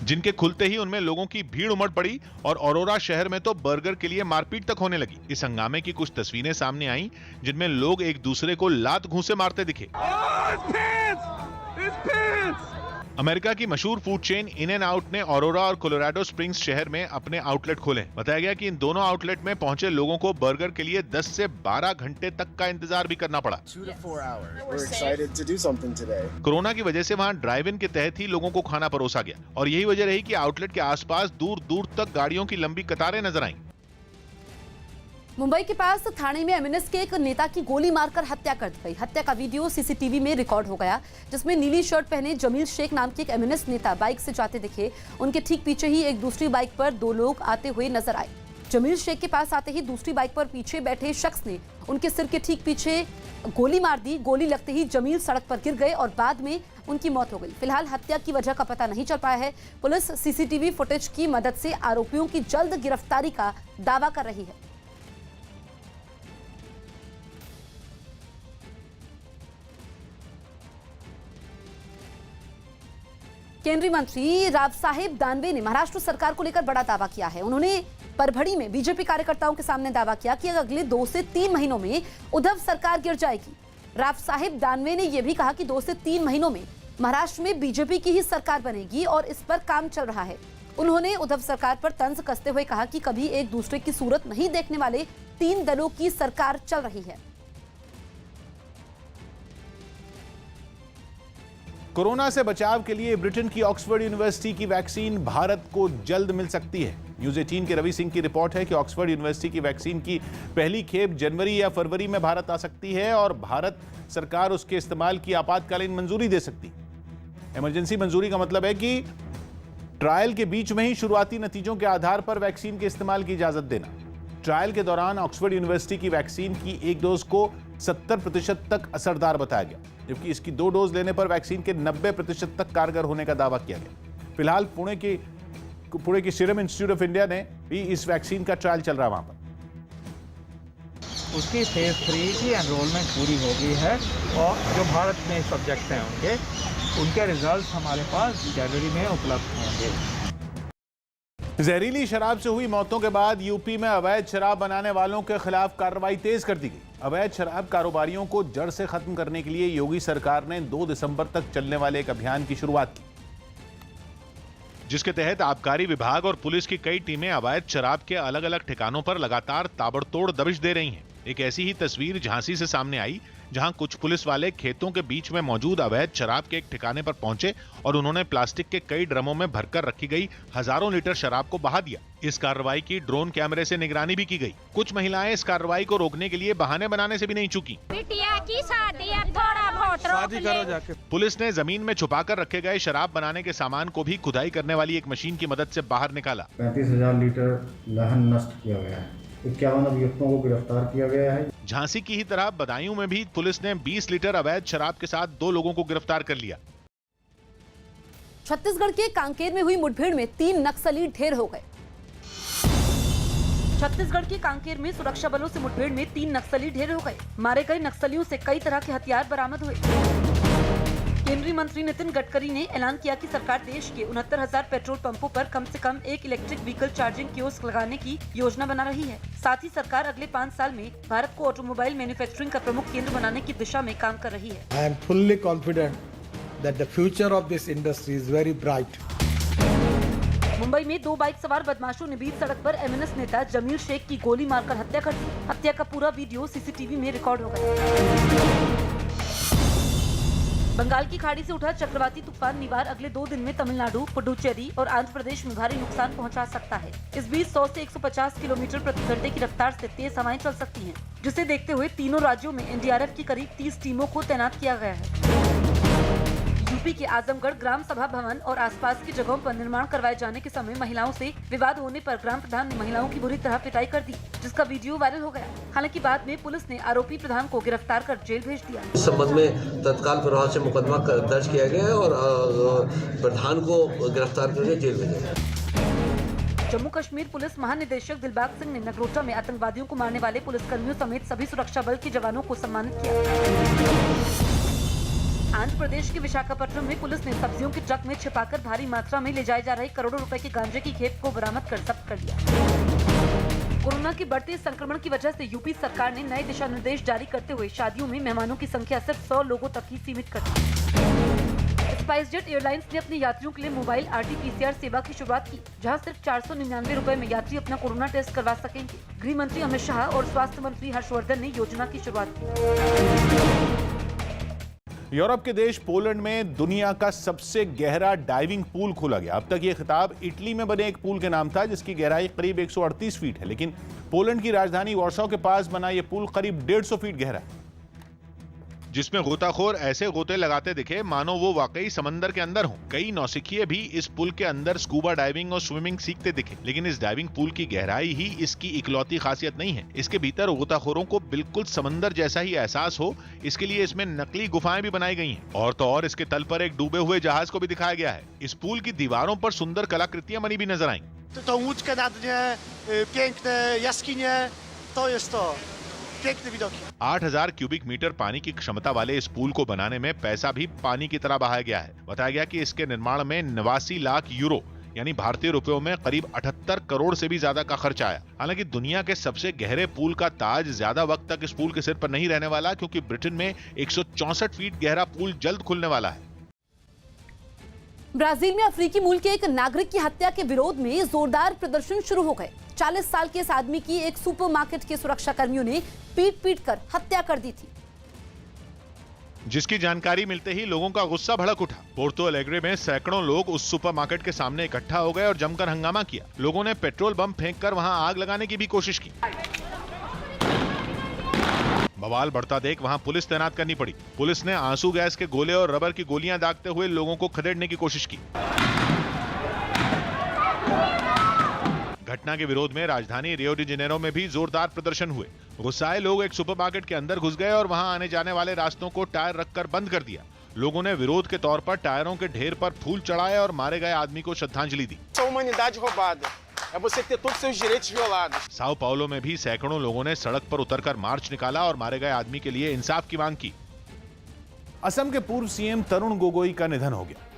जिनके खुलते ही उनमें लोगों की भीड़ उमड़ पड़ी और ऑरोरा शहर में तो बर्गर के लिए मारपीट तक होने लगी। इस हंगामे की कुछ तस्वीरें सामने आईं, जिनमें लोग एक दूसरे को लात घूंसे मारते दिखे। अमेरिका की मशहूर food chain in and out ने ऑरोरा और कोलोराडो स्प्रिंग्स शहर में अपने आउटलेट खोले। बताया गया कि इन दोनों आउटलेट में पहुंचे लोगों को बर्गर के लिए 10 से 12 घंटे तक का इंतजार भी करना पड़ा। कोरोना की वजह से वहां ड्राइव इन के तहत ही लोगों को खाना परोसा गया और यही वजह रही कि आउटलेट के आसपास दूर दूर तक गाड़ियों की लंबी कतारें नजर आईं। मुंबई के पास थाने में एमएनएस के एक नेता की गोली मारकर हत्या कर दी गई। हत्या का वीडियो सीसीटीवी में रिकॉर्ड हो गया, जिसमें नीली शर्ट पहने जमील शेख नाम के एक एमएनएस नेता बाइक से जाते दिखे। उनके ठीक पीछे ही एक दूसरी बाइक पर 2 लोग आते हुए नजर आए। जमील शेख के पास आते ही दूसरी बाइक पर पीछे बैठे शख्स ने उनके सिर के ठीक पीछे गोली मार दी। गोली लगते ही जमील सड़क पर गिर गए और बाद में उनकी मौत हो गई। फिलहाल हत्या की वजह का पता नहीं चल पाया है। पुलिस सीसीटीवी फुटेज की मदद से आरोपियों की जल्द गिरफ्तारी का दावा कर रही है। केंद्रीय मंत्री राव साहेब दानवे ने महाराष्ट्र सरकार को लेकर बड़ा दावा किया है। उन्होंने परभड़ी में बीजेपी कार्यकर्ताओं के सामने दावा किया कि अगले 2 से 3 महीनों में उद्धव सरकार गिर जाएगी। राव साहेब दानवे ने यह भी कहा कि 2 से 3 महीनों में महाराष्ट्र में बीजेपी की ही सरकार बनेगी और इस पर काम चल रहा है। उन्होंने उद्धव सरकार पर तंज कसते हुए कहा कि कभी एक दूसरे की सूरत नहीं देखने वाले 3 दलों की सरकार चल रही है। कोरोना से बचाव के लिए ब्रिटेन की ऑक्सफोर्ड यूनिवर्सिटी की वैक्सीन भारत को जल्द मिल सकती है। न्यूज़ 18 के रवि सिंह की रिपोर्ट है कि ऑक्सफोर्ड यूनिवर्सिटी की वैक्सीन की पहली खेप जनवरी या फरवरी में भारत आ सकती है और भारत सरकार उसके इस्तेमाल की आपातकालीन मंजूरी दे सकती है। इमरजेंसी मंजूरी का मतलब है कि ट्रायल के बीच में ही शुरुआती नतीजों के आधार पर वैक्सीन के इस्तेमाल की इजाजत देना। ट्रायल के दौरान ऑक्सफोर्ड यूनिवर्सिटी की वैक्सीन की 1 डोज को 70% तक असरदार बताया गया, जबकि इसकी 2 डोज लेने पर वैक्सीन के 90% तक कारगर होने का दावा किया गया। फिलहाल पुणे के सीरम इंस्टीट्यूट ऑफ इंडिया ने भी इस वैक्सीन का ट्रायल चल रहा है। वहां पर उसकी फेज 3 की एनरोलमेंट पूरी हो गई है और जो भारत में सब्जेक्ट हैं उनके रिजल्ट हमारे पास जनवरी में उपलब्ध होंगे। जहरीली शराब से हुई मौतों के बाद यूपी में अवैध शराब बनाने वालों के खिलाफ कार्रवाई तेज कर दी गई। अवैध शराब कारोबारियों को जड़ से खत्म करने के लिए योगी सरकार ने 2 दिसंबर तक चलने वाले एक अभियान की शुरुआत की, जिसके तहत आबकारी विभाग और पुलिस की कई टीमें अवैध शराब के अलग अलग ठिकानों पर लगातार ताबड़तोड़ दबिश दे रही हैं। एक ऐसी ही तस्वीर झांसी से सामने आई, जहां कुछ पुलिस वाले खेतों के बीच में मौजूद अवैध शराब के एक ठिकाने पर पहुंचे और उन्होंने प्लास्टिक के कई ड्रमों में भरकर रखी गई हजारों लीटर शराब को बहा दिया। इस कार्रवाई की ड्रोन कैमरे से निगरानी भी की गई। कुछ महिलाएं इस कार्रवाई को रोकने के लिए बहाने बनाने से भी नहीं चूकी। बिटिया की शादी अब थोड़ा बहुत शादी करो जाके। पुलिस ने जमीन में छुपाकर रखे गए शराब बनाने के सामान को भी खुदाई करने वाली एक मशीन की मदद से बाहर निकाला। 35,000 लीटर लहन नष्ट किया गया है। 51 अभियुक्तों को गिरफ्तार किया गया है। झांसी की ही तरह बदायूं में भी पुलिस ने 20 लीटर अवैध शराब के साथ 2 लोगों को गिरफ्तार कर लिया। छत्तीसगढ़ के कांकेर में हुई मुठभेड़ में 3 नक्सली ढेर हो गए। छत्तीसगढ़ के कांकेर में सुरक्षा बलों से मुठभेड़ में 3 नक्सली ढेर हो गए। मारे गए नक्सलियों से कई तरह के हथियार बरामद हुए। केंद्रीय मंत्री नितिन गडकरी ने ऐलान किया कि सरकार देश के 69,000 पेट्रोल पंपों पर कम से कम एक इलेक्ट्रिक व्हीकल चार्जिंग कियोस्क लगाने की योजना बना रही है। साथ ही सरकार अगले 5 साल में भारत को ऑटोमोबाइल मैन्युफैक्चरिंग का प्रमुख केंद्र बनाने की दिशा में काम कर रही है। I am fully confident that the future of this industry is very bright. Mumbai में 2 बाइक सवार बदमाशों ने बीच सड़क पर एमएनएस नेता जमील शेख की गोली मारकर हत्या कर दी। हत्या का पूरा वीडियो सीसीटीवी में रिकॉर्ड हो गया। बंगाल की खाड़ी से उठा चक्रवाती तूफान निवार अगले 2 दिन में तमिलनाडु, पुडुचेरी और आंध्र प्रदेश में भारी नुकसान पहुंचा सकता है। इस बीच 100 से 150 किलोमीटर प्रति घंटे की रफ्तार से तेज हवाएं चल सकती हैं, जिसे देखते हुए तीनों राज्यों में एनडीआरएफ की करीब 30 टीमों को तैनात किया गया है। यूपी के आजमगढ़ ग्राम सभा भवन और आसपास की जगहों पर निर्माण करवाए जाने के समय महिलाओं से विवाद होने पर ग्राम प्रधान ने महिलाओं की बुरी तरह पिटाई कर दी, जिसका वीडियो वायरल हो गया। हालांकि बाद में पुलिस ने आरोपी प्रधान को गिरफ्तार कर जेल भेज दिया। इस संबंध में तत्काल प्रभाव से मुकदमा दर्ज किया गया है और प्रधान को गिरफ्तार करके जेल भेजा गया। जम्मू कश्मीर पुलिस महानिदेशक दिलबाग सिंह ने नगरोटा में आतंकवादियों को मारने वाले पुलिसकर्मियों समेत सभी सुरक्षा बल के जवानों को सम्मानित किया। आंध्र प्रदेश के विशाखापट्टनम में पुलिस ने सब्जियों के ट्रक में छिपाकर भारी मात्रा में ले जाए जा रहे करोड़ों रुपए के गांजे की खेप को बरामद कर जब्त कर लिया। कोरोना के बढ़ते संक्रमण की वजह से यूपी सरकार ने नए दिशा निर्देश जारी करते हुए शादियों में मेहमानों की संख्या सिर्फ 100 लोगों तक ही सीमित कर दी। स्पाइसजेट एयरलाइंस ने अपने यात्रियों के लिए मोबाइल RT-PCR सेवा की शुरुआत की, जहां सिर्फ 499 रुपए में यात्री अपना कोरोना टेस्ट करवा सकेंगे। गृह मंत्री अमित शाह और स्वास्थ्य मंत्री हर्षवर्धन ने योजना की शुरुआत की। यूरोप के देश पोलैंड में दुनिया का सबसे गहरा डाइविंग पूल खोला गया। अब तक यह खिताब इटली में बने एक पूल के नाम था, जिसकी गहराई करीब 138 फीट है, लेकिन पोलैंड की राजधानी वॉर्सो के पास बना यह पुल करीब 150 फीट गहरा है, जिसमें गोताखोर ऐसे गोते लगाते दिखे मानो वो वाकई समंदर के अंदर हों। कई नौसिखिए भी इस पुल के अंदर स्कूबा डाइविंग और स्विमिंग सीखते दिखे, लेकिन इस डाइविंग पूल की गहराई ही इसकी इकलौती खासियत नहीं है। इसके भीतर गोताखोरों को बिल्कुल समंदर जैसा ही एहसास हो, इसके लिए इसमें नकली गुफाएं भी बनाई गई हैं। और तो और इसके तल पर एक डूबे हुए जहाज को भी दिखाया गया है। इस पुल की दीवारों पर सुंदर कलाकृतियां बनी भी नजर आईं। To łódkę na dnie, piękne jaskinie, to jest to. 8,000 cubic metre पानी की क्षमता वाले इस पुल को बनाने में पैसा भी पानी की तरह बहाया गया है। बताया गया कि इसके निर्माण में 89 लाख यूरो यानी भारतीय रुपयों में करीब 78 करोड़ से भी ज्यादा का खर्च आया। हालांकि दुनिया के सबसे गहरे पुल का ताज ज्यादा वक्त तक इस पुल के सिर पर नहीं रहने वाला, क्योंकि ब्रिटेन में 164 फीट गहरा पुल जल्द खुलने वाला है। ब्राजील में अफ्रीकी मूल के एक नागरिक की हत्या के विरोध में जोरदार प्रदर्शन शुरू हो गए। 40 साल के इस आदमी की एक सुपरमार्केट के सुरक्षा कर्मियों ने पीट कर हत्या कर दी थी, जिसकी जानकारी मिलते ही लोगों का गुस्सा भड़क उठा। पोर्तो एलेग्रे में सैकड़ों लोग उस सुपरमार्केट के सामने इकट्ठा हो गए और जमकर हंगामा किया। लोगों ने पेट्रोल बम फेंककर वहां आग लगाने की भी कोशिश की। बवाल बढ़ता देख वहां पुलिस तैनात करनी पड़ी। पुलिस ने आंसू गैस के गोले और रबर की गोलियां दागते हुए लोगों को खदेड़ने की कोशिश की। घटना के विरोध में राजधानी रियो डी जेनेरो में भी जोरदार प्रदर्शन हुए। गुस्साए लोग एक सुपरमार्केट के अंदर घुस गए और वहां आने जाने वाले रास्तों को टायर रखकर बंद कर दिया। लोगों ने विरोध के तौर पर टायरों के ढेर पर फूल चढ़ाए और मारे गए आदमी को श्रद्धांजलि दी। साओ पाउलो में भी सैकड़ों लोगों ने सड़क पर उतरकर मार्च निकाला और मारे गए आदमी के लिए इंसाफ की मांग की। असम के पूर्व सीएम तरुण गोगोई का निधन हो गया।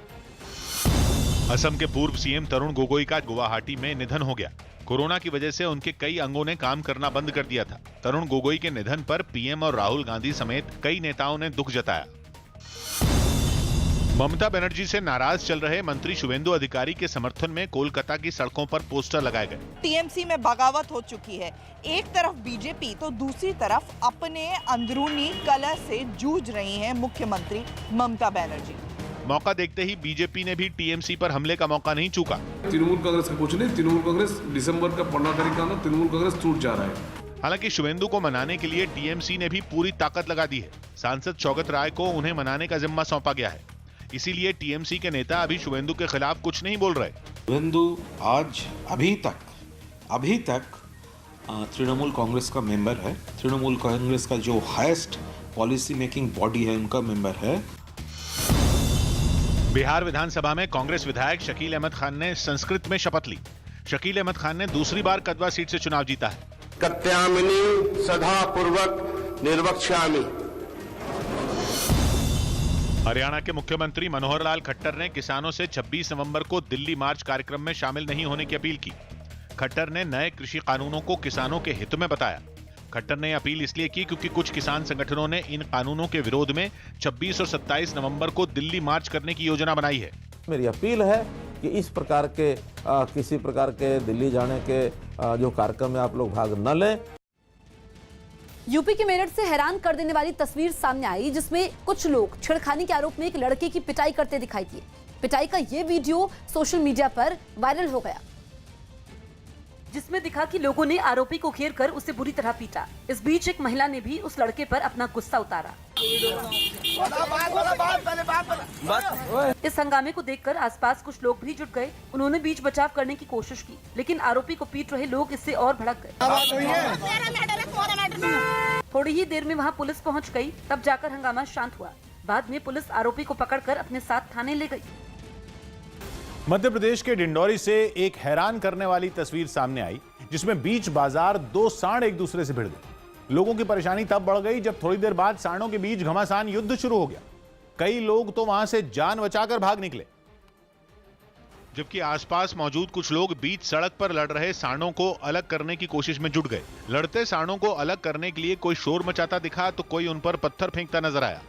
असम के पूर्व सीएम तरुण गोगोई का गुवाहाटी में निधन हो गया। कोरोना की वजह से उनके कई अंगों ने काम करना बंद कर दिया था। तरुण गोगोई के निधन पर पीएम और राहुल गांधी समेत कई नेताओं ने दुख जताया। ममता बनर्जी से नाराज चल रहे मंत्री शुवेंदु अधिकारी के समर्थन में कोलकाता की सड़कों पर पोस्टर लगाए गए। टीएमसी में बगावत हो चुकी है। एक तरफ बीजेपी तो दूसरी तरफ अपने अंदरूनी कलह से जूझ रही हैं मुख्यमंत्री ममता बनर्जी। मौका देखते ही बीजेपी ने भी टीएमसी पर हमले का मौका नहीं चूका। तृणमूल कांग्रेस का कुछ नहीं, तृणमूल कांग्रेस दिसंबर का 15 तारीख का तृणमूल कांग्रेस टूट जा रहा है। हालांकि शुवेंदु को मनाने के लिए टीएमसी ने भी पूरी ताकत लगा दी है। सांसद शौकत राय को उन्हें मनाने का जिम्मा सौंपा गया है। इसीलिए टीएमसी के नेता अभी शुवेंदु के खिलाफ कुछ नहीं बोल रहे। शुवेंदु आज अभी तक तृणमूल कांग्रेस का मेंबर है। तृणमूल कांग्रेस का जो हाईएस्ट पॉलिसी मेकिंग बॉडी है उनका मेंबर है। बिहार विधानसभा में कांग्रेस विधायक शकील अहमद खान ने संस्कृत में शपथ ली। शकील अहमद खान ने दूसरी बार कदवा सीट से चुनाव जीता है। कत्यामिनी सदा पूर्वक निर्वक्ष्यामि। हरियाणा के मुख्यमंत्री मनोहर लाल खट्टर ने किसानों से 26 नवंबर को दिल्ली मार्च कार्यक्रम में शामिल नहीं होने की अपील की। खट्टर ने नए कृषि कानूनों को किसानों के हित में बताया। खट्टर ने अपील इसलिए की क्योंकि कुछ किसान संगठनों ने इन कानूनों के विरोध में 26 और 27 नवंबर को दिल्ली मार्च करने की योजना बनाई है। मेरी अपील है कि इस प्रकार के किसी प्रकार के दिल्ली जाने के जो कार्यक्रम में आप लोग भाग न लें। यूपी के मेरठ से हैरान कर देने वाली तस्वीर सामने आई, जिसमें कुछ लोग छेड़खानी के आरोप में एक लड़के की पिटाई करते दिखाई दिए। पिटाई का ये वीडियो सोशल मीडिया पर वायरल हो गया, जिसमें दिखा कि लोगों ने आरोपी को घेर कर उसे बुरी तरह पीटा। इस बीच एक महिला ने भी उस लड़के पर अपना गुस्सा उतारा। इस हंगामे को देखकर आसपास कुछ लोग भी जुट गए। उन्होंने बीच बचाव करने की कोशिश की, लेकिन आरोपी को पीट रहे लोग इससे और भड़क गए। थोड़ी ही देर में वहां पुलिस पहुंच गई, तब जाकर हंगामा शांत हुआ। बाद में पुलिस आरोपी को पकड़कर अपने साथ थाने ले गई। मध्य प्रदेश के डिंडौरी से एक हैरान करने वाली तस्वीर सामने आई, जिसमें बीच बाजार दो सांड एक दूसरे से भिड़ गए। लोगों की परेशानी तब बढ़ गई जब थोड़ी देर बाद सांडों के बीच घमासान युद्ध शुरू हो गया। कई लोग तो वहां से जान बचाकर भाग निकले, जबकि आसपास मौजूद कुछ लोग बीच सड़क पर लड़ रहे सांडों को अलग करने की कोशिश में जुट गए। लड़ते सांडों को अलग करने के लिए कोई शोर मचाता दिखा तो कोई उन पर पत्थर फेंकता नजर आया।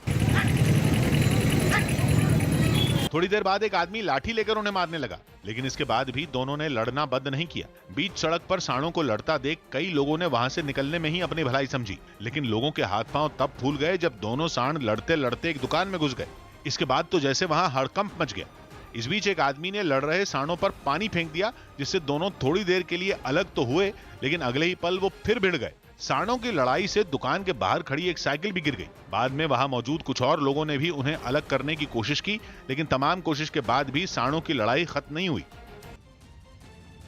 थोड़ी देर बाद एक आदमी लाठी लेकर उन्हें मारने लगा, लेकिन इसके बाद भी दोनों ने लड़ना बंद नहीं किया। बीच सड़क पर सांडों को लड़ता देख कई लोगों ने वहां से निकलने में ही अपनी भलाई समझी, लेकिन लोगों के हाथ पांव तब फूल गए जब दोनों सांड लड़ते लड़ते एक दुकान में घुस गए। इसके बाद तो जैसे वहां हड़कंप मच गया। इस बीच एक आदमी ने लड़ रहे सांडों पर पानी फेंक दिया, जिससे दोनों थोड़ी देर के लिए अलग तो हुए, लेकिन अगले ही पल वो फिर भिड़ गए। सांडों की लड़ाई से दुकान के बाहर खड़ी एक साइकिल भी गिर गई। बाद में वहां मौजूद कुछ और लोगों ने भी उन्हें अलग करने की कोशिश की, लेकिन तमाम कोशिश के बाद भी सांडों की लड़ाई खत्म नहीं हुई।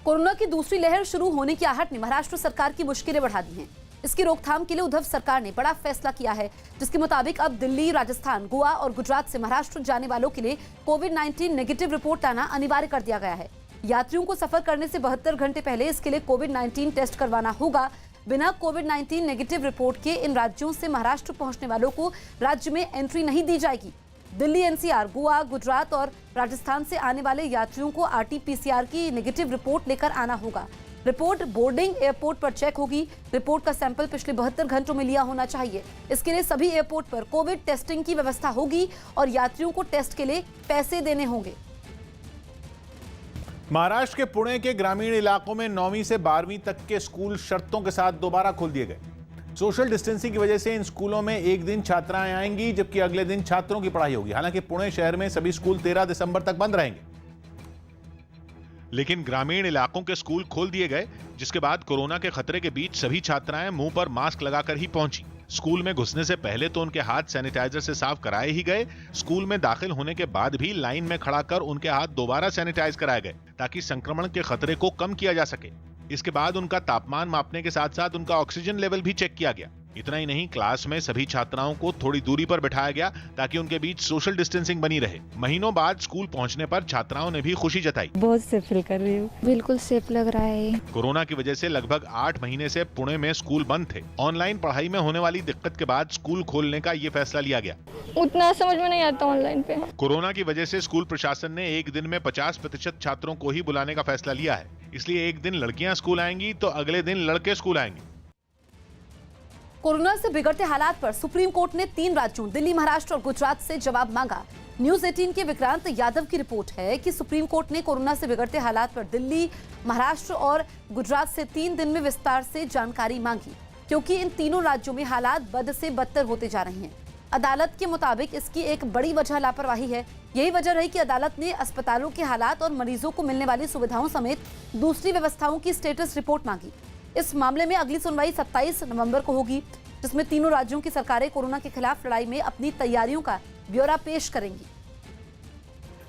कोरोना की दूसरी लहर शुरू होने की आहट ने महाराष्ट्र सरकार की मुश्किलें बढ़ा दी हैं। इसकी रोकथाम के लिए उद्धव सरकार ने बड़ा फैसला किया है, जिसके मुताबिक अब दिल्ली, राजस्थान, गोवा और गुजरात से महाराष्ट्र जाने वालों के लिए कोविड-19 नेगेटिव रिपोर्ट लाना अनिवार्य कर दिया गया है। यात्रियों को सफर करने से 72 घंटे पहले इसके लिए कोविड-19 टेस्ट करवाना होगा। बिना कोविड-19 नेगेटिव रिपोर्ट के इन राज्यों से महाराष्ट्र पहुंचने वालों को राज्य में एंट्री नहीं दी जाएगी। दिल्ली, एनसीआर, गोवा, गुजरात और राजस्थान से आने वाले यात्रियों को आरटी-पीसीआर की नेगेटिव रिपोर्ट लेकर आना होगा। रिपोर्ट बोर्डिंग एयरपोर्ट पर चेक होगी। रिपोर्ट का सैंपल पिछले 72 घंटों में लिया होना चाहिए। इसके लिए सभी एयरपोर्ट पर कोविड टेस्टिंग की व्यवस्था होगी और यात्रियों को टेस्ट के लिए पैसे देने होंगे। महाराष्ट्र के पुणे के ग्रामीण इलाकों में 9वीं से 12वीं तक के स्कूल शर्तों के साथ दोबारा खोल दिए गए। सोशल डिस्टेंसिंग की वजह से इन स्कूलों में एक दिन छात्राएं आएंगी, जबकि अगले दिन छात्रों की पढ़ाई होगी। हालांकि पुणे शहर में सभी स्कूल 13 दिसंबर तक बंद रहेंगे, लेकिन ग्रामीण इलाकों के स्कूल खोल दिए गए, जिसके बाद कोरोना के खतरे के बीच सभी छात्राएं मुंह पर मास्क लगाकर ही पहुंची। स्कूल में घुसने से पहले तो उनके हाथ सैनिटाइजर से साफ कराए ही गए। स्कूल में दाखिल होने के बाद भी लाइन में खड़ा कर उनके हाथ दोबारा सैनिटाइज कराए गए, ताकि संक्रमण के खतरे को कम किया जा सके। इसके बाद उनका तापमान मापने के साथ साथ उनका ऑक्सीजन लेवल भी चेक किया गया। इतना ही नहीं, क्लास में सभी छात्राओं को थोड़ी दूरी पर बिठाया गया, ताकि उनके बीच सोशल डिस्टेंसिंग बनी रहे। महीनों बाद स्कूल पहुंचने पर छात्राओं ने भी खुशी जताई। बहुत सेफ फील कर रही हूँ, बिल्कुल सेफ लग रहा है। कोरोना की वजह से लगभग 8 महीने से पुणे में स्कूल बंद थे। ऑनलाइन पढ़ाई में होने वाली दिक्कत के बाद स्कूल खोलने का ये फैसला लिया गया। उतना समझ में नहीं आता ऑनलाइन पे। कोरोना की वजह से स्कूल प्रशासन ने एक दिन में 50% छात्रों को ही बुलाने का फैसला लिया है। इसलिए एक दिन लड़कियां स्कूल आएंगी तो अगले दिन लड़के स्कूल आएंगे। कोरोना से बिगड़ते हालात पर सुप्रीम कोर्ट ने 3 राज्यों दिल्ली, महाराष्ट्र और गुजरात से जवाब मांगा। न्यूज़ 18 के विक्रांत यादव की रिपोर्ट है कि सुप्रीम कोर्ट ने कोरोना से बिगड़ते हालात पर दिल्ली, महाराष्ट्र और गुजरात से 3 दिन में विस्तार से जानकारी मांगी, क्योंकि इन तीनों राज्यों में हालात बद से बदतर होते जा रहे हैं। अदालत के मुताबिक इसकी एक बड़ी वजह लापरवाही है। यही वजह रही कि अदालत ने अस्पतालों के हालात और मरीजों को मिलने वाली सुविधाओं समेत दूसरी व्यवस्थाओं की स्टेटस रिपोर्ट मांगी। इस मामले में अगली सुनवाई 27 नवंबर को होगी, जिसमें तीनों राज्यों की सरकारें कोरोना के खिलाफ लड़ाई में अपनी तैयारियों का ब्यौरा पेश करेंगी।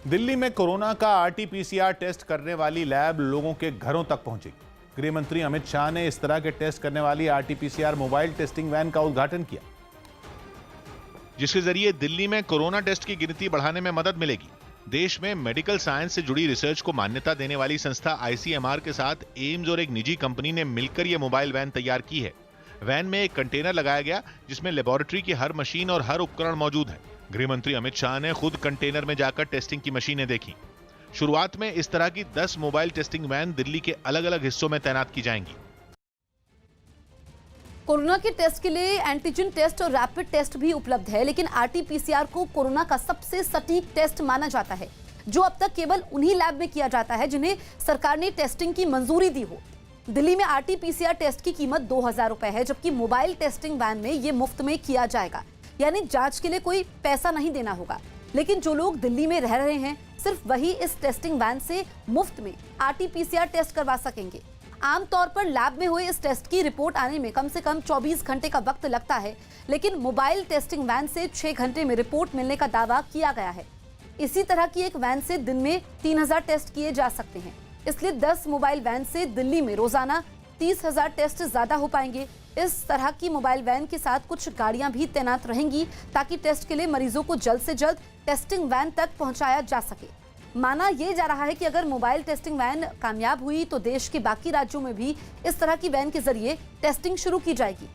दिल्ली में कोरोना का आरटी-पीसीआर टेस्ट करने वाली लैब लोगों के घरों तक पहुंचेगी। गृह मंत्री अमित शाह ने इस तरह के टेस्ट करने वाली आरटी-पीसीआर मोबाइल टेस्टिंग वैन का उद्घाटन किया, जिसके जरिए दिल्ली में कोरोना टेस्ट की गिनती बढ़ाने में मदद मिलेगी। देश में मेडिकल साइंस से जुड़ी रिसर्च को मान्यता देने वाली संस्था आईसीएमआर के साथ एम्स और एक निजी कंपनी ने मिलकर यह मोबाइल वैन तैयार की है। वैन में एक कंटेनर लगाया गया, जिसमें लेबोरेटरी की हर मशीन और हर उपकरण मौजूद है। गृह मंत्री अमित शाह ने खुद कंटेनर में जाकर टेस्टिंग की मशीनें देखी। शुरुआत में इस तरह की 10 मोबाइल टेस्टिंग वैन दिल्ली के अलग अलग हिस्सों में तैनात की जाएंगी। कोरोना के टेस्ट के लिए एंटीजन टेस्ट और रैपिड टेस्ट भी उपलब्ध है, लेकिन आरटी-पीसीआर को कोरोना का सबसे सटीक टेस्ट माना जाता है। जो अब तक केवल उन्हीं लैब में किया जाता है जिन्हें सरकार ने टेस्टिंग की मंजूरी दी हो। दिल्ली में RT-PCR टेस्ट की कीमत 2000 रुपए है, जबकि मोबाइल टेस्टिंग वैन में ये मुफ्त में किया जाएगा, यानी जांच के लिए कोई पैसा नहीं देना होगा। लेकिन जो लोग दिल्ली में रह रहे हैं सिर्फ वही इस टेस्टिंग वैन से मुफ्त में RT-PCR टेस्ट करवा सकेंगे। आमतौर पर लैब में हुए इस टेस्ट की रिपोर्ट आने में कम से कम 24 घंटे का वक्त लगता है, लेकिन मोबाइल टेस्टिंग वैन से 6 घंटे में रिपोर्ट मिलने का दावा किया गया है। इसी तरह की एक वैन से दिन में 3000 टेस्ट किए जा सकते हैं, इसलिए 10 मोबाइल वैन से दिल्ली में रोजाना 30,000 टेस्ट ज्यादा हो पाएंगे। इस तरह की मोबाइल वैन के साथ कुछ गाड़ियां भी तैनात रहेंगी ताकि टेस्ट के लिए मरीजों को जल्द से जल्द टेस्टिंग वैन तक पहुंचाया जा सके। माना यह जा रहा है कि अगर मोबाइल टेस्टिंग वैन कामयाब हुई तो देश के बाकी राज्यों में भी इस तरह की वैन के जरिए टेस्टिंग शुरू की जाएगी।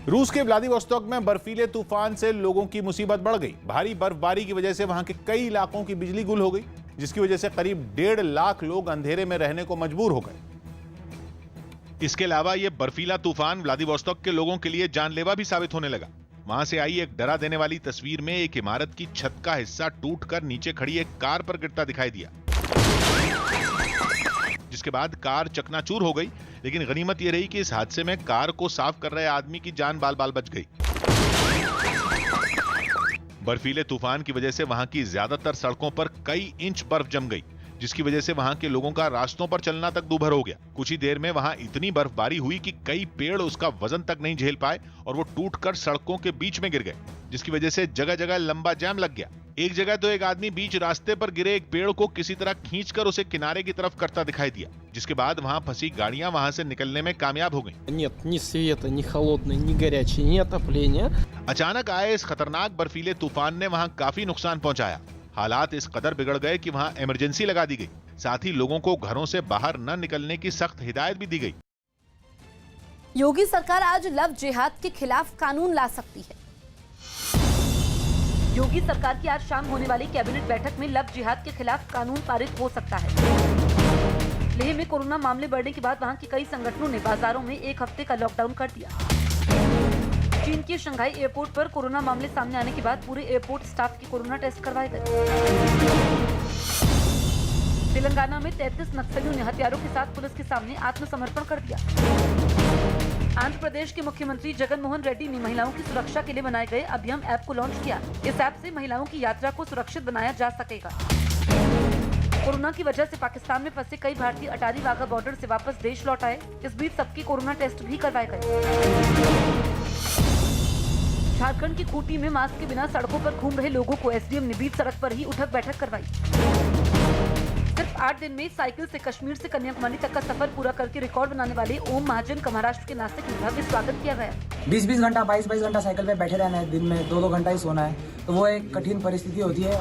रूस के व्लादिवोस्तोक में बर्फीले तूफान से लोगों की मुसीबत बढ़ गई। भारी बर्फबारी की वजह से वहां के कई इलाकों की बिजली गुल हो गई, जिसकी वजह से करीब 1.5 लाख लोग अंधेरे में रहने को मजबूर हो गए। इसके अलावा यह बर्फीला तूफान व्लादिवोस्तोक के लोगों के लिए जानलेवा भी साबित होने लगा। वहां से आई एक डरा देने वाली तस्वीर में एक इमारत की छत का हिस्सा टूटकर नीचे खड़ी एक कार पर गिरता दिखाई दिया, जिसके बाद कार चकनाचूर हो गई। लेकिन गनीमत यह रही कि इस हादसे में कार को साफ कर रहे आदमी की जान बाल बाल बच गई। बर्फीले तूफान की वजह से वहां की ज्यादातर सड़कों पर कई इंच बर्फ जम गई, जिसकी वजह से वहां के लोगों का रास्तों पर चलना तक दूभर हो गया। कुछ ही देर में वहां इतनी बर्फबारी हुई कि कई पेड़ उसका वजन तक नहीं झेल पाए और वो टूटकर सड़कों के बीच में गिर गए, जिसकी वजह से जगह जगह लंबा जाम लग गया। एक जगह तो एक आदमी बीच रास्ते पर गिरे एक पेड़ को किसी तरह खींचकर उसे किनारे की तरफ करता दिखाई दिया, जिसके बाद वहां फंसी गाड़ियां वहां से निकलने में कामयाब हो गईं। Нет ни света, ни холодной, ни горячей, ни отопления. अचानक आए इस खतरनाक बर्फीले तूफान ने वहां काफी नुकसान पहुंचाया। हालात इस कदर बिगड़ गए कि वहां इमरजेंसी लगा दी गई। साथ ही लोगों को घरों से बाहर न निकलने की सख्त हिदायत भी दी गई। योगी सरकार आज लव जिहाद के खिलाफ कानून ला सकती है। योगी सरकार की आज शाम होने वाली कैबिनेट बैठक में लव जिहाद के खिलाफ कानून पारित हो सकता है। लेह में कोरोना मामले बढ़ने के बाद वहां के कई संगठनों ने बाजारों में 1 हफ्ते का लॉकडाउन कर दिया। चीन के शंघाई एयरपोर्ट पर कोरोना मामले सामने आने के बाद पूरे एयरपोर्ट स्टाफ के कोरोना टेस्ट करवाए गए। तेलंगाना में 33 नक्सलियों ने हथियारों के साथ पुलिस के सामने आत्मसमर्पण कर दिया। आंध्र प्रदेश के मुख्यमंत्री जगन मोहन रेड्डी ने महिलाओं की सुरक्षा के लिए बनाए गए अभियम ऐप को लॉन्च किया। इस ऐप से महिलाओं की यात्रा को सुरक्षित बनाया जा सकेगा। कोरोना की वजह से पाकिस्तान में फंसे कई भारतीय अटारी वाघा बॉर्डर से वापस देश लौट आए। इस बीच सबके कोरोना टेस्ट भी करवाए गए। झारखंड की खूंटी में मास्क के बिना सड़कों पर घूम रहे लोगों को एसडीएम ने बीच सड़क पर ही उठक बैठक करवाई। सिर्फ 8 दिन में साइकिल से कश्मीर से कन्याकुमारी तक का सफर पूरा करके रिकॉर्ड बनाने वाले ओम महाजन का महाराष्ट्र के नासिक में भव्य स्वागत किया गया। 20-20 घंटा 22-22 घंटा साइकिल पे बैठे रहना है, दिन में 2-2 घंटा ही सोना है, तो वो एक कठिन परिस्थिति होती है।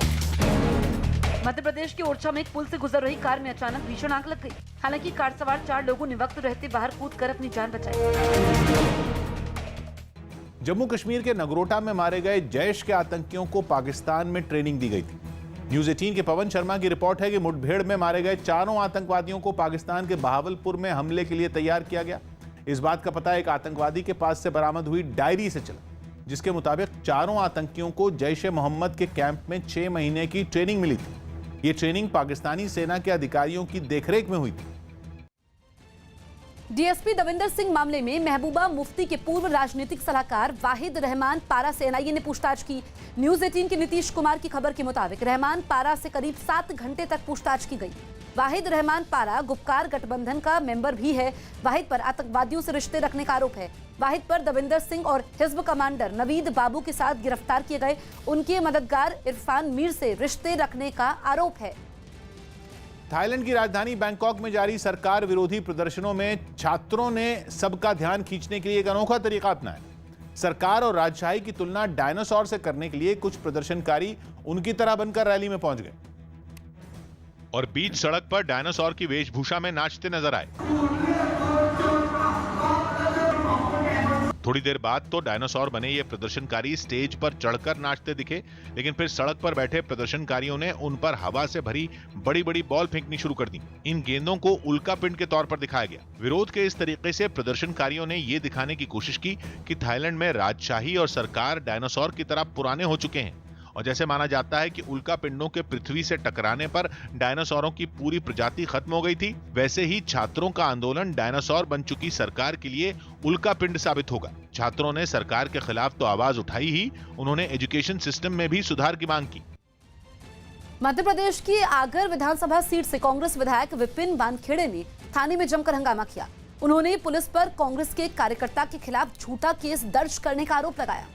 मध्य प्रदेश के ओरछा में एक पुल से गुजर रही कार में अचानक भीषण आग लग गई। हालांकि कार सवार 4 लोगों ने वक्त रहते बाहर कूदकर अपनी जान बचाई। जम्मू कश्मीर के नगरोटा में मारे गए जैश के आतंकियों को पाकिस्तान में ट्रेनिंग दी गई थी। न्यूज़ 18 के पवन शर्मा की रिपोर्ट है कि मुठभेड़ में मारे गए 4 आतंकवादियों को पाकिस्तान के बहावलपुर में हमले के लिए तैयार किया गया। इस बात का पता एक आतंकवादी के पास से बरामद हुई डायरी से चला, जिसके मुताबिक 4 आतंकियों को जैश ए मोहम्मद के कैंप में 6 महीने की ट्रेनिंग मिली थी। ये ट्रेनिंग पाकिस्तानी सेना के अधिकारियों की देखरेख में हुई थी। डीएसपी दविंदर सिंह मामले में महबूबा मुफ्ती के पूर्व राजनीतिक सलाहकार वाहिद रहमान पारा से एनआईए ने पूछताछ की। न्यूज़ 18 के नीतीश कुमार की खबर के मुताबिक रहमान पारा से करीब 7 घंटे तक पूछताछ की गई। वाहिद रहमान पारा गुपकार गठबंधन का मेंबर भी है। वाहिद पर आतंकवादियों से रिश्ते रखने का आरोप है। वाहिद पर दविंदर सिंह और हिजब कमांडर नवीद बाबू के साथ गिरफ्तार किए गए उनके मददगार इरफान मीर से रिश्ते रखने का आरोप है। थाईलैंड की राजधानी बैंकॉक में जारी सरकार विरोधी प्रदर्शनों में छात्रों ने सबका ध्यान खींचने के लिए एक अनोखा तरीका अपनाया। सरकार और राजशाही की तुलना डायनासोर से करने के लिए कुछ प्रदर्शनकारी उनकी तरह बनकर रैली में पहुंच गए और बीच सड़क पर डायनासोर की वेशभूषा में नाचते नजर आए। थोड़ी देर बाद तो डायनासोर बने ये प्रदर्शनकारी स्टेज पर चढ़कर नाचते दिखे, लेकिन फिर सड़क पर बैठे प्रदर्शनकारियों ने उन पर हवा से भरी बड़ी बड़ी बॉल फेंकनी शुरू कर दी। इन गेंदों को उल्का पिंड के तौर पर दिखाया गया। विरोध के इस तरीके से प्रदर्शनकारियों ने ये दिखाने की कोशिश की कि थाईलैंड में राजशाही और सरकार डायनासोर की तरह पुराने हो चुके हैं और जैसे माना जाता है कि उल्का पिंडों के पृथ्वी से टकराने पर डायनासोरों की पूरी प्रजाति खत्म हो गई थी, वैसे ही छात्रों का आंदोलन डायनासोर बन चुकी सरकार के लिए उल्का पिंड साबित होगा। छात्रों ने सरकार के खिलाफ तो आवाज उठाई ही, उन्होंने एजुकेशन सिस्टम में भी सुधार की मांग की। मध्य प्रदेश की आगर विधानसभा सीट से कांग्रेस विधायक विपिन वानखेड़े ने थाने में जमकर हंगामा किया। उन्होंने पुलिस पर कांग्रेस के कार्यकर्ता के खिलाफ झूठा केस दर्ज करने का आरोप लगाया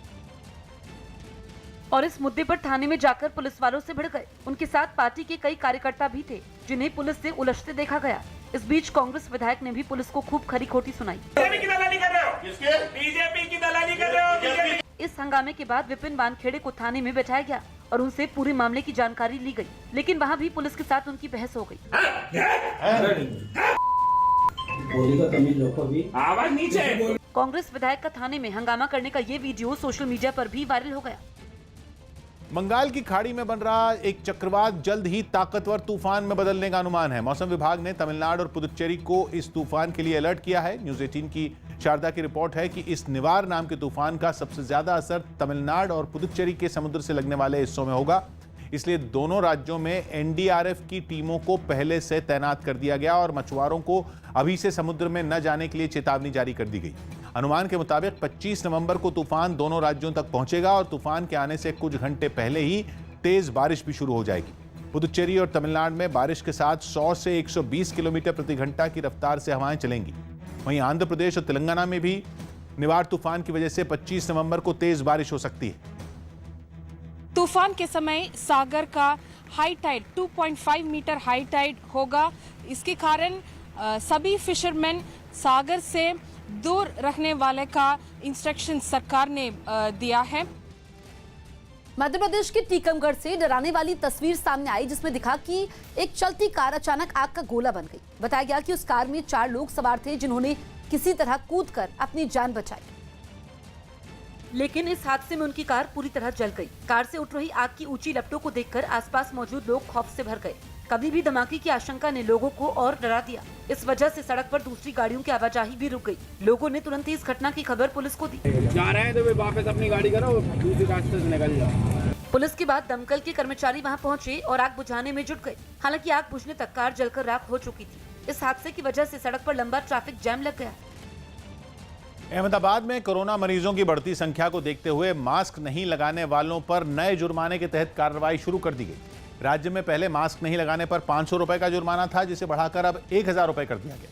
और इस मुद्दे पर थाने में जाकर पुलिस वालों से भिड़ गए। उनके साथ पार्टी के कई कार्यकर्ता भी थे जिन्हें पुलिस से उलझते देखा गया। इस बीच कांग्रेस विधायक ने भी पुलिस को खूब खरी खोटी सुनाई। बीजेपी की दलाली कर रहे हो। इस हंगामे के बाद विपिन वानखेड़े को थाने में बैठाया गया और उनसे पूरे मामले की जानकारी ली गई, लेकिन वहां भी पुलिस के साथ उनकी बहस हो गई। आवाज नीचे। कांग्रेस विधायक का थाने में हंगामा करने का ये वीडियो सोशल मीडिया पर भी वायरल हो गया। बंगाल की खाड़ी में बन रहा एक चक्रवात जल्द ही ताकतवर तूफान में बदलने का अनुमान है। मौसम विभाग ने तमिलनाडु और पुदुच्चेरी को इस तूफान के लिए अलर्ट किया है। न्यूज 18 की शारदा की रिपोर्ट है कि इस निवार नाम के तूफान का सबसे ज्यादा असर तमिलनाडु और पुदुच्चेरी के समुद्र से लगने वाले हिस्सों में होगा। इसलिए दोनों राज्यों में एनडीआरएफ की टीमों को पहले से तैनात कर दिया गया और मछुआरों को अभी से समुद्र में न जाने के लिए चेतावनी जारी कर दी गई। अनुमान के मुताबिक 25 नवंबर को तूफान दोनों राज्यों तक पहुंचेगा और तूफान के आने से कुछ घंटे पहले ही तेज बारिश भी शुरू हो जाएगी। पुदुच्चेरी और तमिलनाडु में बारिश के साथ 100 से 120 किलोमीटर प्रति घंटा की रफ्तार से हवाएं चलेंगी। वहीं आंध्र प्रदेश और तेलंगाना में भी निवार तूफान की वजह से 25 नवंबर को तेज बारिश हो सकती है। तूफान के समय सागर का high tide 2.5 metre high tide होगा। इसके कारण सभी फिशरमैन सागर से दूर रखने वाले का इंस्ट्रक्शन सरकार ने दिया है। मध्य प्रदेश के टीकमगढ़ से डराने वाली तस्वीर सामने आई जिसमें दिखा कि एक चलती कार अचानक आग का गोला बन गई। बताया गया कि उस कार में 4 लोग सवार थे जिन्होंने किसी तरह कूदकर अपनी जान बचाई, लेकिन इस हादसे में उनकी कार पूरी तरह जल गई। कार से उठ रही आग की ऊंची लपटों को देखकर आसपास मौजूद लोग खौफ से भर गए। कभी भी धमाके की आशंका ने लोगों को और डरा दिया। इस वजह से सड़क पर दूसरी गाड़ियों की आवाजाही भी रुक गई। लोगों ने तुरंत ही इस घटना की खबर पुलिस को दी। जा रहे हैं तो वापस अपनी गाड़ी करो, दूसरी रास्ते से निकल जाओ। पुलिस के बाद दमकल के कर्मचारी वहां पहुंचे और आग बुझाने में जुट गए। हालांकि आग बुझने तक कार जलकर राख हो चुकी थी। इस हादसे की वजह से सड़क पर लंबा ट्रैफिक जाम लग गया। अहमदाबाद में कोरोना मरीजों की बढ़ती संख्या को देखते हुए मास्क नहीं लगाने वालों पर नए जुर्माने के तहत कार्रवाई शुरू कर दी गई। राज्य में पहले मास्क नहीं लगाने पर 500 रुपए का जुर्माना था, जिसे बढ़ाकर अब 1000 रुपए कर दिया गया,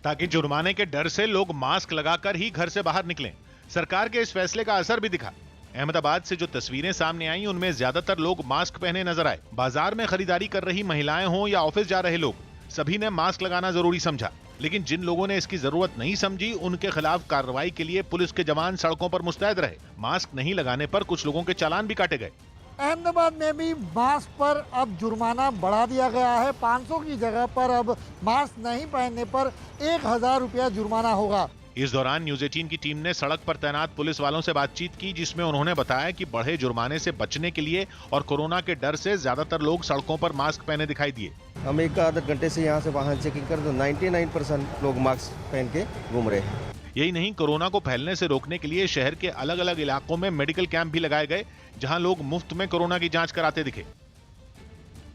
ताकि जुर्माने के डर से लोग मास्क लगाकर ही घर से बाहर निकलें। सरकार के इस फैसले का असर भी दिखा। अहमदाबाद से जो तस्वीरें सामने आई उनमें ज्यादातर लोग मास्क पहने नजर आए। बाजार में खरीदारी कर रही महिलाएं हों या ऑफिस जा रहे लोग, सभी ने मास्क लगाना जरूरी समझा। लेकिन जिन लोगों ने इसकी जरूरत नहीं समझी उनके खिलाफ कार्रवाई के लिए पुलिस के जवान सड़कों पर मुस्तैद रहे। मास्क नहीं लगाने पर कुछ लोगों के चालान भी काटे गए। अहमदाबाद में भी मास्क पर अब जुर्माना बढ़ा दिया गया है। 500 की जगह पर अब मास्क नहीं पहनने पर 1000 रुपया जुर्माना होगा। इस दौरान न्यूज 18 की टीम ने सड़क पर तैनात पुलिस वालों से बातचीत की, जिसमें उन्होंने बताया कि बढ़े जुर्माने से बचने के लिए और कोरोना के डर से ज्यादातर लोग सड़कों पर मास्क पहने दिखाई दिए। हम एक आध घंटे से यहाँ से वाहन चेकिंग कर तो 99% लोग मास्क पहन के घूम रहे हैं। यही नहीं, कोरोना को फैलने से रोकने के लिए शहर के अलग अलग इलाकों में मेडिकल कैंप भी लगाए गए, जहां लोग मुफ्त में कोरोना की जांच कराते दिखे।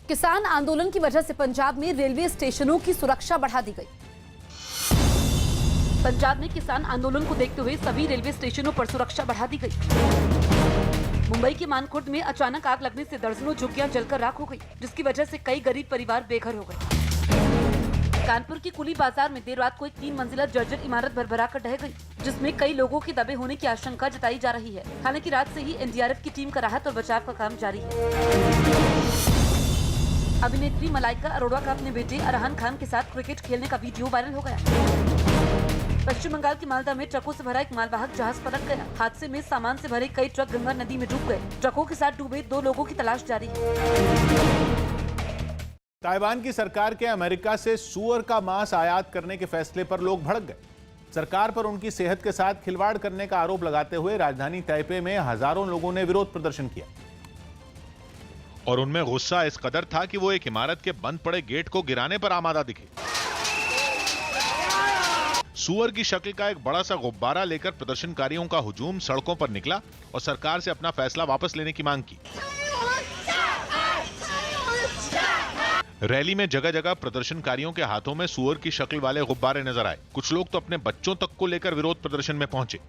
किसान आंदोलन की वजह से पंजाब में रेलवे स्टेशनों की सुरक्षा बढ़ा दी गई। पंजाब में किसान आंदोलन को देखते हुए सभी रेलवे स्टेशनों पर सुरक्षा बढ़ा दी गई। मुंबई के मानखुर्द में अचानक आग लगने से दर्जनों झुग्गियां जलकर राख हो गई, जिसकी वजह से कई गरीब परिवार बेघर हो गए। कानपुर की कुली बाजार में देर रात को एक 3 मंजिला जर्जर इमारत भरभरा कर ढह गई, जिसमें कई लोगों के दबे होने की आशंका जताई जा रही है। हालांकि रात से ही एनडीआरएफ की टीम का राहत और बचाव का काम जारी है। अभिनेत्री मलाइका अरोड़ा का अपने बेटे अरहान खान के साथ क्रिकेट खेलने का वीडियो वायरल हो गया। पश्चिम बंगाल की मालदा में ट्रकों से भरा एक मालवाहक जहाज पलट गया। हादसे में सामान से भरे कई ट्रक गंगा नदी में डूब गए। ट्रकों के साथ डूबे 2 लोगों की तलाश जारी है। ताइवान की सरकार के अमेरिका से सूअर का मांस आयात करने के फैसले पर लोग भड़क गए। सरकार पर उनकी सेहत के साथ खिलवाड़ करने का आरोप लगाते हुए राजधानी ताइपे में हजारों लोगों ने विरोध प्रदर्शन किया और उनमें गुस्सा इस कदर था कि वो एक इमारत के बंद पड़े गेट को गिराने पर आमादा दिखे। सुअर की शक्ल का एक बड़ा सा गुब्बारा लेकर प्रदर्शनकारियों का हुजूम सड़कों पर निकला और सरकार से अपना फैसला वापस लेने की मांग की। रैली में जगह जगह प्रदर्शनकारियों के हाथों में सुअर की शक्ल वाले गुब्बारे नजर आए। कुछ लोग तो अपने बच्चों तक को लेकर विरोध प्रदर्शन में पहुंचे।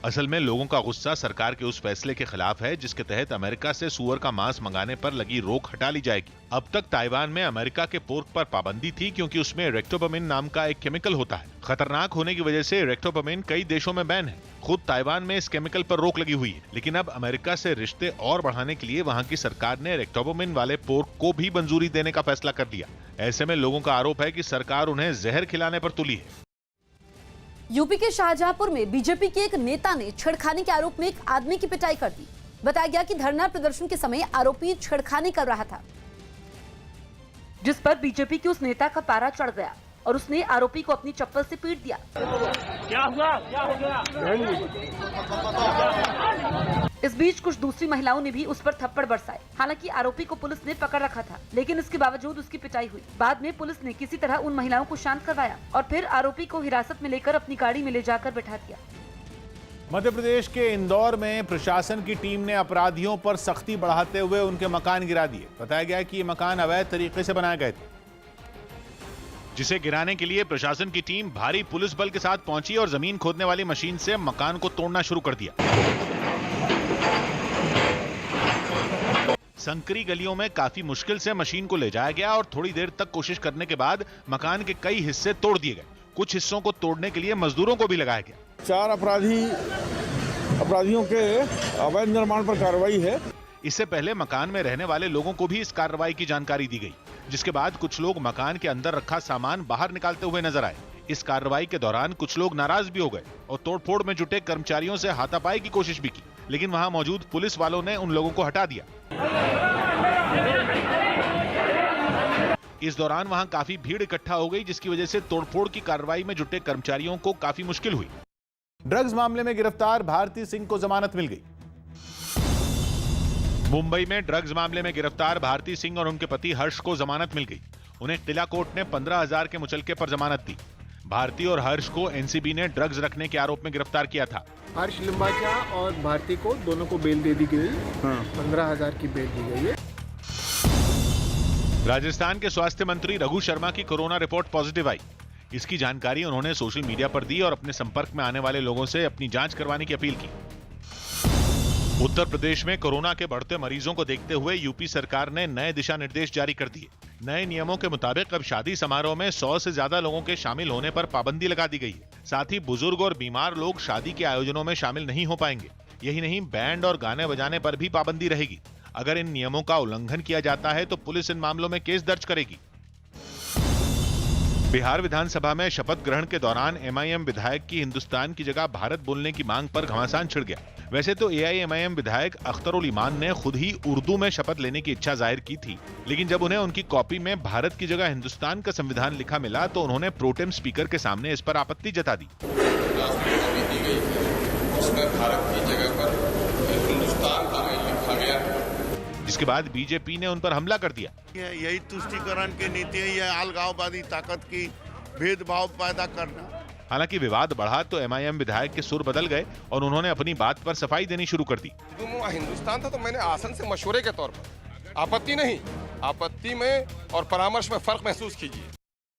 असल में लोगों का गुस्सा सरकार के उस फैसले के खिलाफ है जिसके तहत अमेरिका से सुअर का मांस मंगाने पर लगी रोक हटा ली जाएगी। अब तक ताइवान में अमेरिका के पोर्क पर पाबंदी थी क्योंकि उसमें रेक्टोपमिन नाम का एक केमिकल होता है। खतरनाक होने की वजह से रेक्टोपमिन कई देशों में बैन है। खुद ताइवान में इस केमिकल पर रोक लगी हुई है, लेकिन अब अमेरिका से रिश्ते और बढ़ाने के लिए वहां की सरकार ने रेक्टोपमिन वाले पोर्क को भी मंजूरी देने का फैसला कर लिया। ऐसे में लोगों का आरोप है कि सरकार उन्हें जहर खिलाने पर तुली है। यूपी के शाहजहांपुर में बीजेपी के एक नेता ने छेड़खानी के आरोप में एक आदमी की पिटाई कर दी। बताया गया कि धरना प्रदर्शन के समय आरोपी छेड़खानी कर रहा था, जिस पर बीजेपी के उस नेता का पारा चढ़ गया और उसने आरोपी को अपनी चप्पल से पीट दिया। क्या हुआ? क्या हो गया? इस बीच कुछ दूसरी महिलाओं ने भी उस पर थप्पड़ बरसाए। हालांकि आरोपी को पुलिस ने पकड़ रखा था, लेकिन इसके बावजूद उसकी पिटाई हुई। बाद में पुलिस ने किसी तरह उन महिलाओं को शांत करवाया और फिर आरोपी को हिरासत में लेकर अपनी गाड़ी में ले जाकर बैठा दिया। मध्य प्रदेश के इंदौर में प्रशासन की टीम ने अपराधियों पर सख्ती बढ़ाते हुए उनके मकान गिरा दिए। बताया गया कि ये मकान अवैध तरीके से बनाए गए थे, जिसे गिराने के लिए प्रशासन की टीम भारी पुलिस बल के साथ पहुंची और जमीन खोदने वाली मशीन से मकान को तोड़ना शुरू कर दिया। संकरी गलियों में काफी मुश्किल से मशीन को ले जाया गया और थोड़ी देर तक कोशिश करने के बाद मकान के कई हिस्से तोड़ दिए गए। कुछ हिस्सों को तोड़ने के लिए मजदूरों को भी लगाया गया। 4 अपराधियों के अवैध निर्माण पर कार्रवाई है। इससे पहले मकान में रहने वाले लोगों को भी इस कार्रवाई की जानकारी दी गई, जिसके बाद कुछ लोग मकान के अंदर रखा सामान बाहर निकालते हुए नजर आए। इस कार्रवाई के दौरान कुछ लोग नाराज भी हो गए और तोड़फोड़ में जुटे कर्मचारियों से हाथापाई की कोशिश भी की, लेकिन वहां मौजूद पुलिस वालों ने उन लोगों को हटा दिया। इस दौरान वहां काफी भीड़ इकट्ठा हो गई, जिसकी वजह से तोड़फोड़ की कार्रवाई में जुटे कर्मचारियों को काफी मुश्किल हुई। ड्रग्स मामले में गिरफ्तार भारती सिंह को जमानत मिल गई। मुंबई में ड्रग्स मामले में गिरफ्तार भारती सिंह और उनके पति हर्ष को जमानत मिल गई। उन्हें किला कोर्ट ने 15,000 के मुचलके पर जमानत दी। भारती और हर्ष को एनसीबी ने ड्रग्स रखने के आरोप में गिरफ्तार किया था। हर्ष लिम्बाचा और भारती को दोनों को बेल दे दी गई। 15,000 की बेल दी गई है। राजस्थान के स्वास्थ्य मंत्री रघु शर्मा की कोरोना रिपोर्ट पॉजिटिव आई। इसकी जानकारी उन्होंने सोशल मीडिया पर दी और अपने संपर्क में आने वाले लोगों से अपनी जांच करवाने की अपील की। उत्तर प्रदेश में कोरोना के बढ़ते मरीजों को देखते हुए यूपी सरकार ने नए दिशा निर्देश जारी कर दिए। नए नियमों के मुताबिक अब शादी समारोह में 100 से ज्यादा लोगों के शामिल होने पर पाबंदी लगा दी गई है। साथ ही बुजुर्ग और बीमार लोग शादी के आयोजनों में शामिल नहीं हो पाएंगे। यही नहीं, बैंड और गाने बजाने पर भी पाबंदी रहेगी। अगर इन नियमों का उल्लंघन किया जाता है तो पुलिस इन मामलों में केस दर्ज करेगी। बिहार विधानसभा में शपथ ग्रहण के दौरान एमआईएम विधायक की हिंदुस्तान की जगह भारत बोलने की मांग पर घमासान छिड़ गया। वैसे तो एआईएमआईएम विधायक अख्तरुल ईमान ने खुद ही उर्दू में शपथ लेने की इच्छा जाहिर की थी, लेकिन जब उन्हें उनकी कॉपी में भारत की जगह हिंदुस्तान का संविधान लिखा मिला तो उन्होंने प्रोटेम स्पीकर के सामने इस पर आपत्ति जता दी। जिसके बाद बीजेपी ने उन पर हमला कर दिया। यही तुष्टीकरण की नीति है, यह अलगाववादी ताकत की भेदभाव पैदा करना। हालांकि विवाद बढ़ा तो एमआईएम विधायक के सुर बदल गए और उन्होंने अपनी बात पर सफाई देनी शुरू कर दी। हिंदुस्तान था तो मैंने आसन से मशवरे के तौर पर, आपत्ति नहीं, आपत्ति में और परामर्श में फर्क महसूस कीजिए।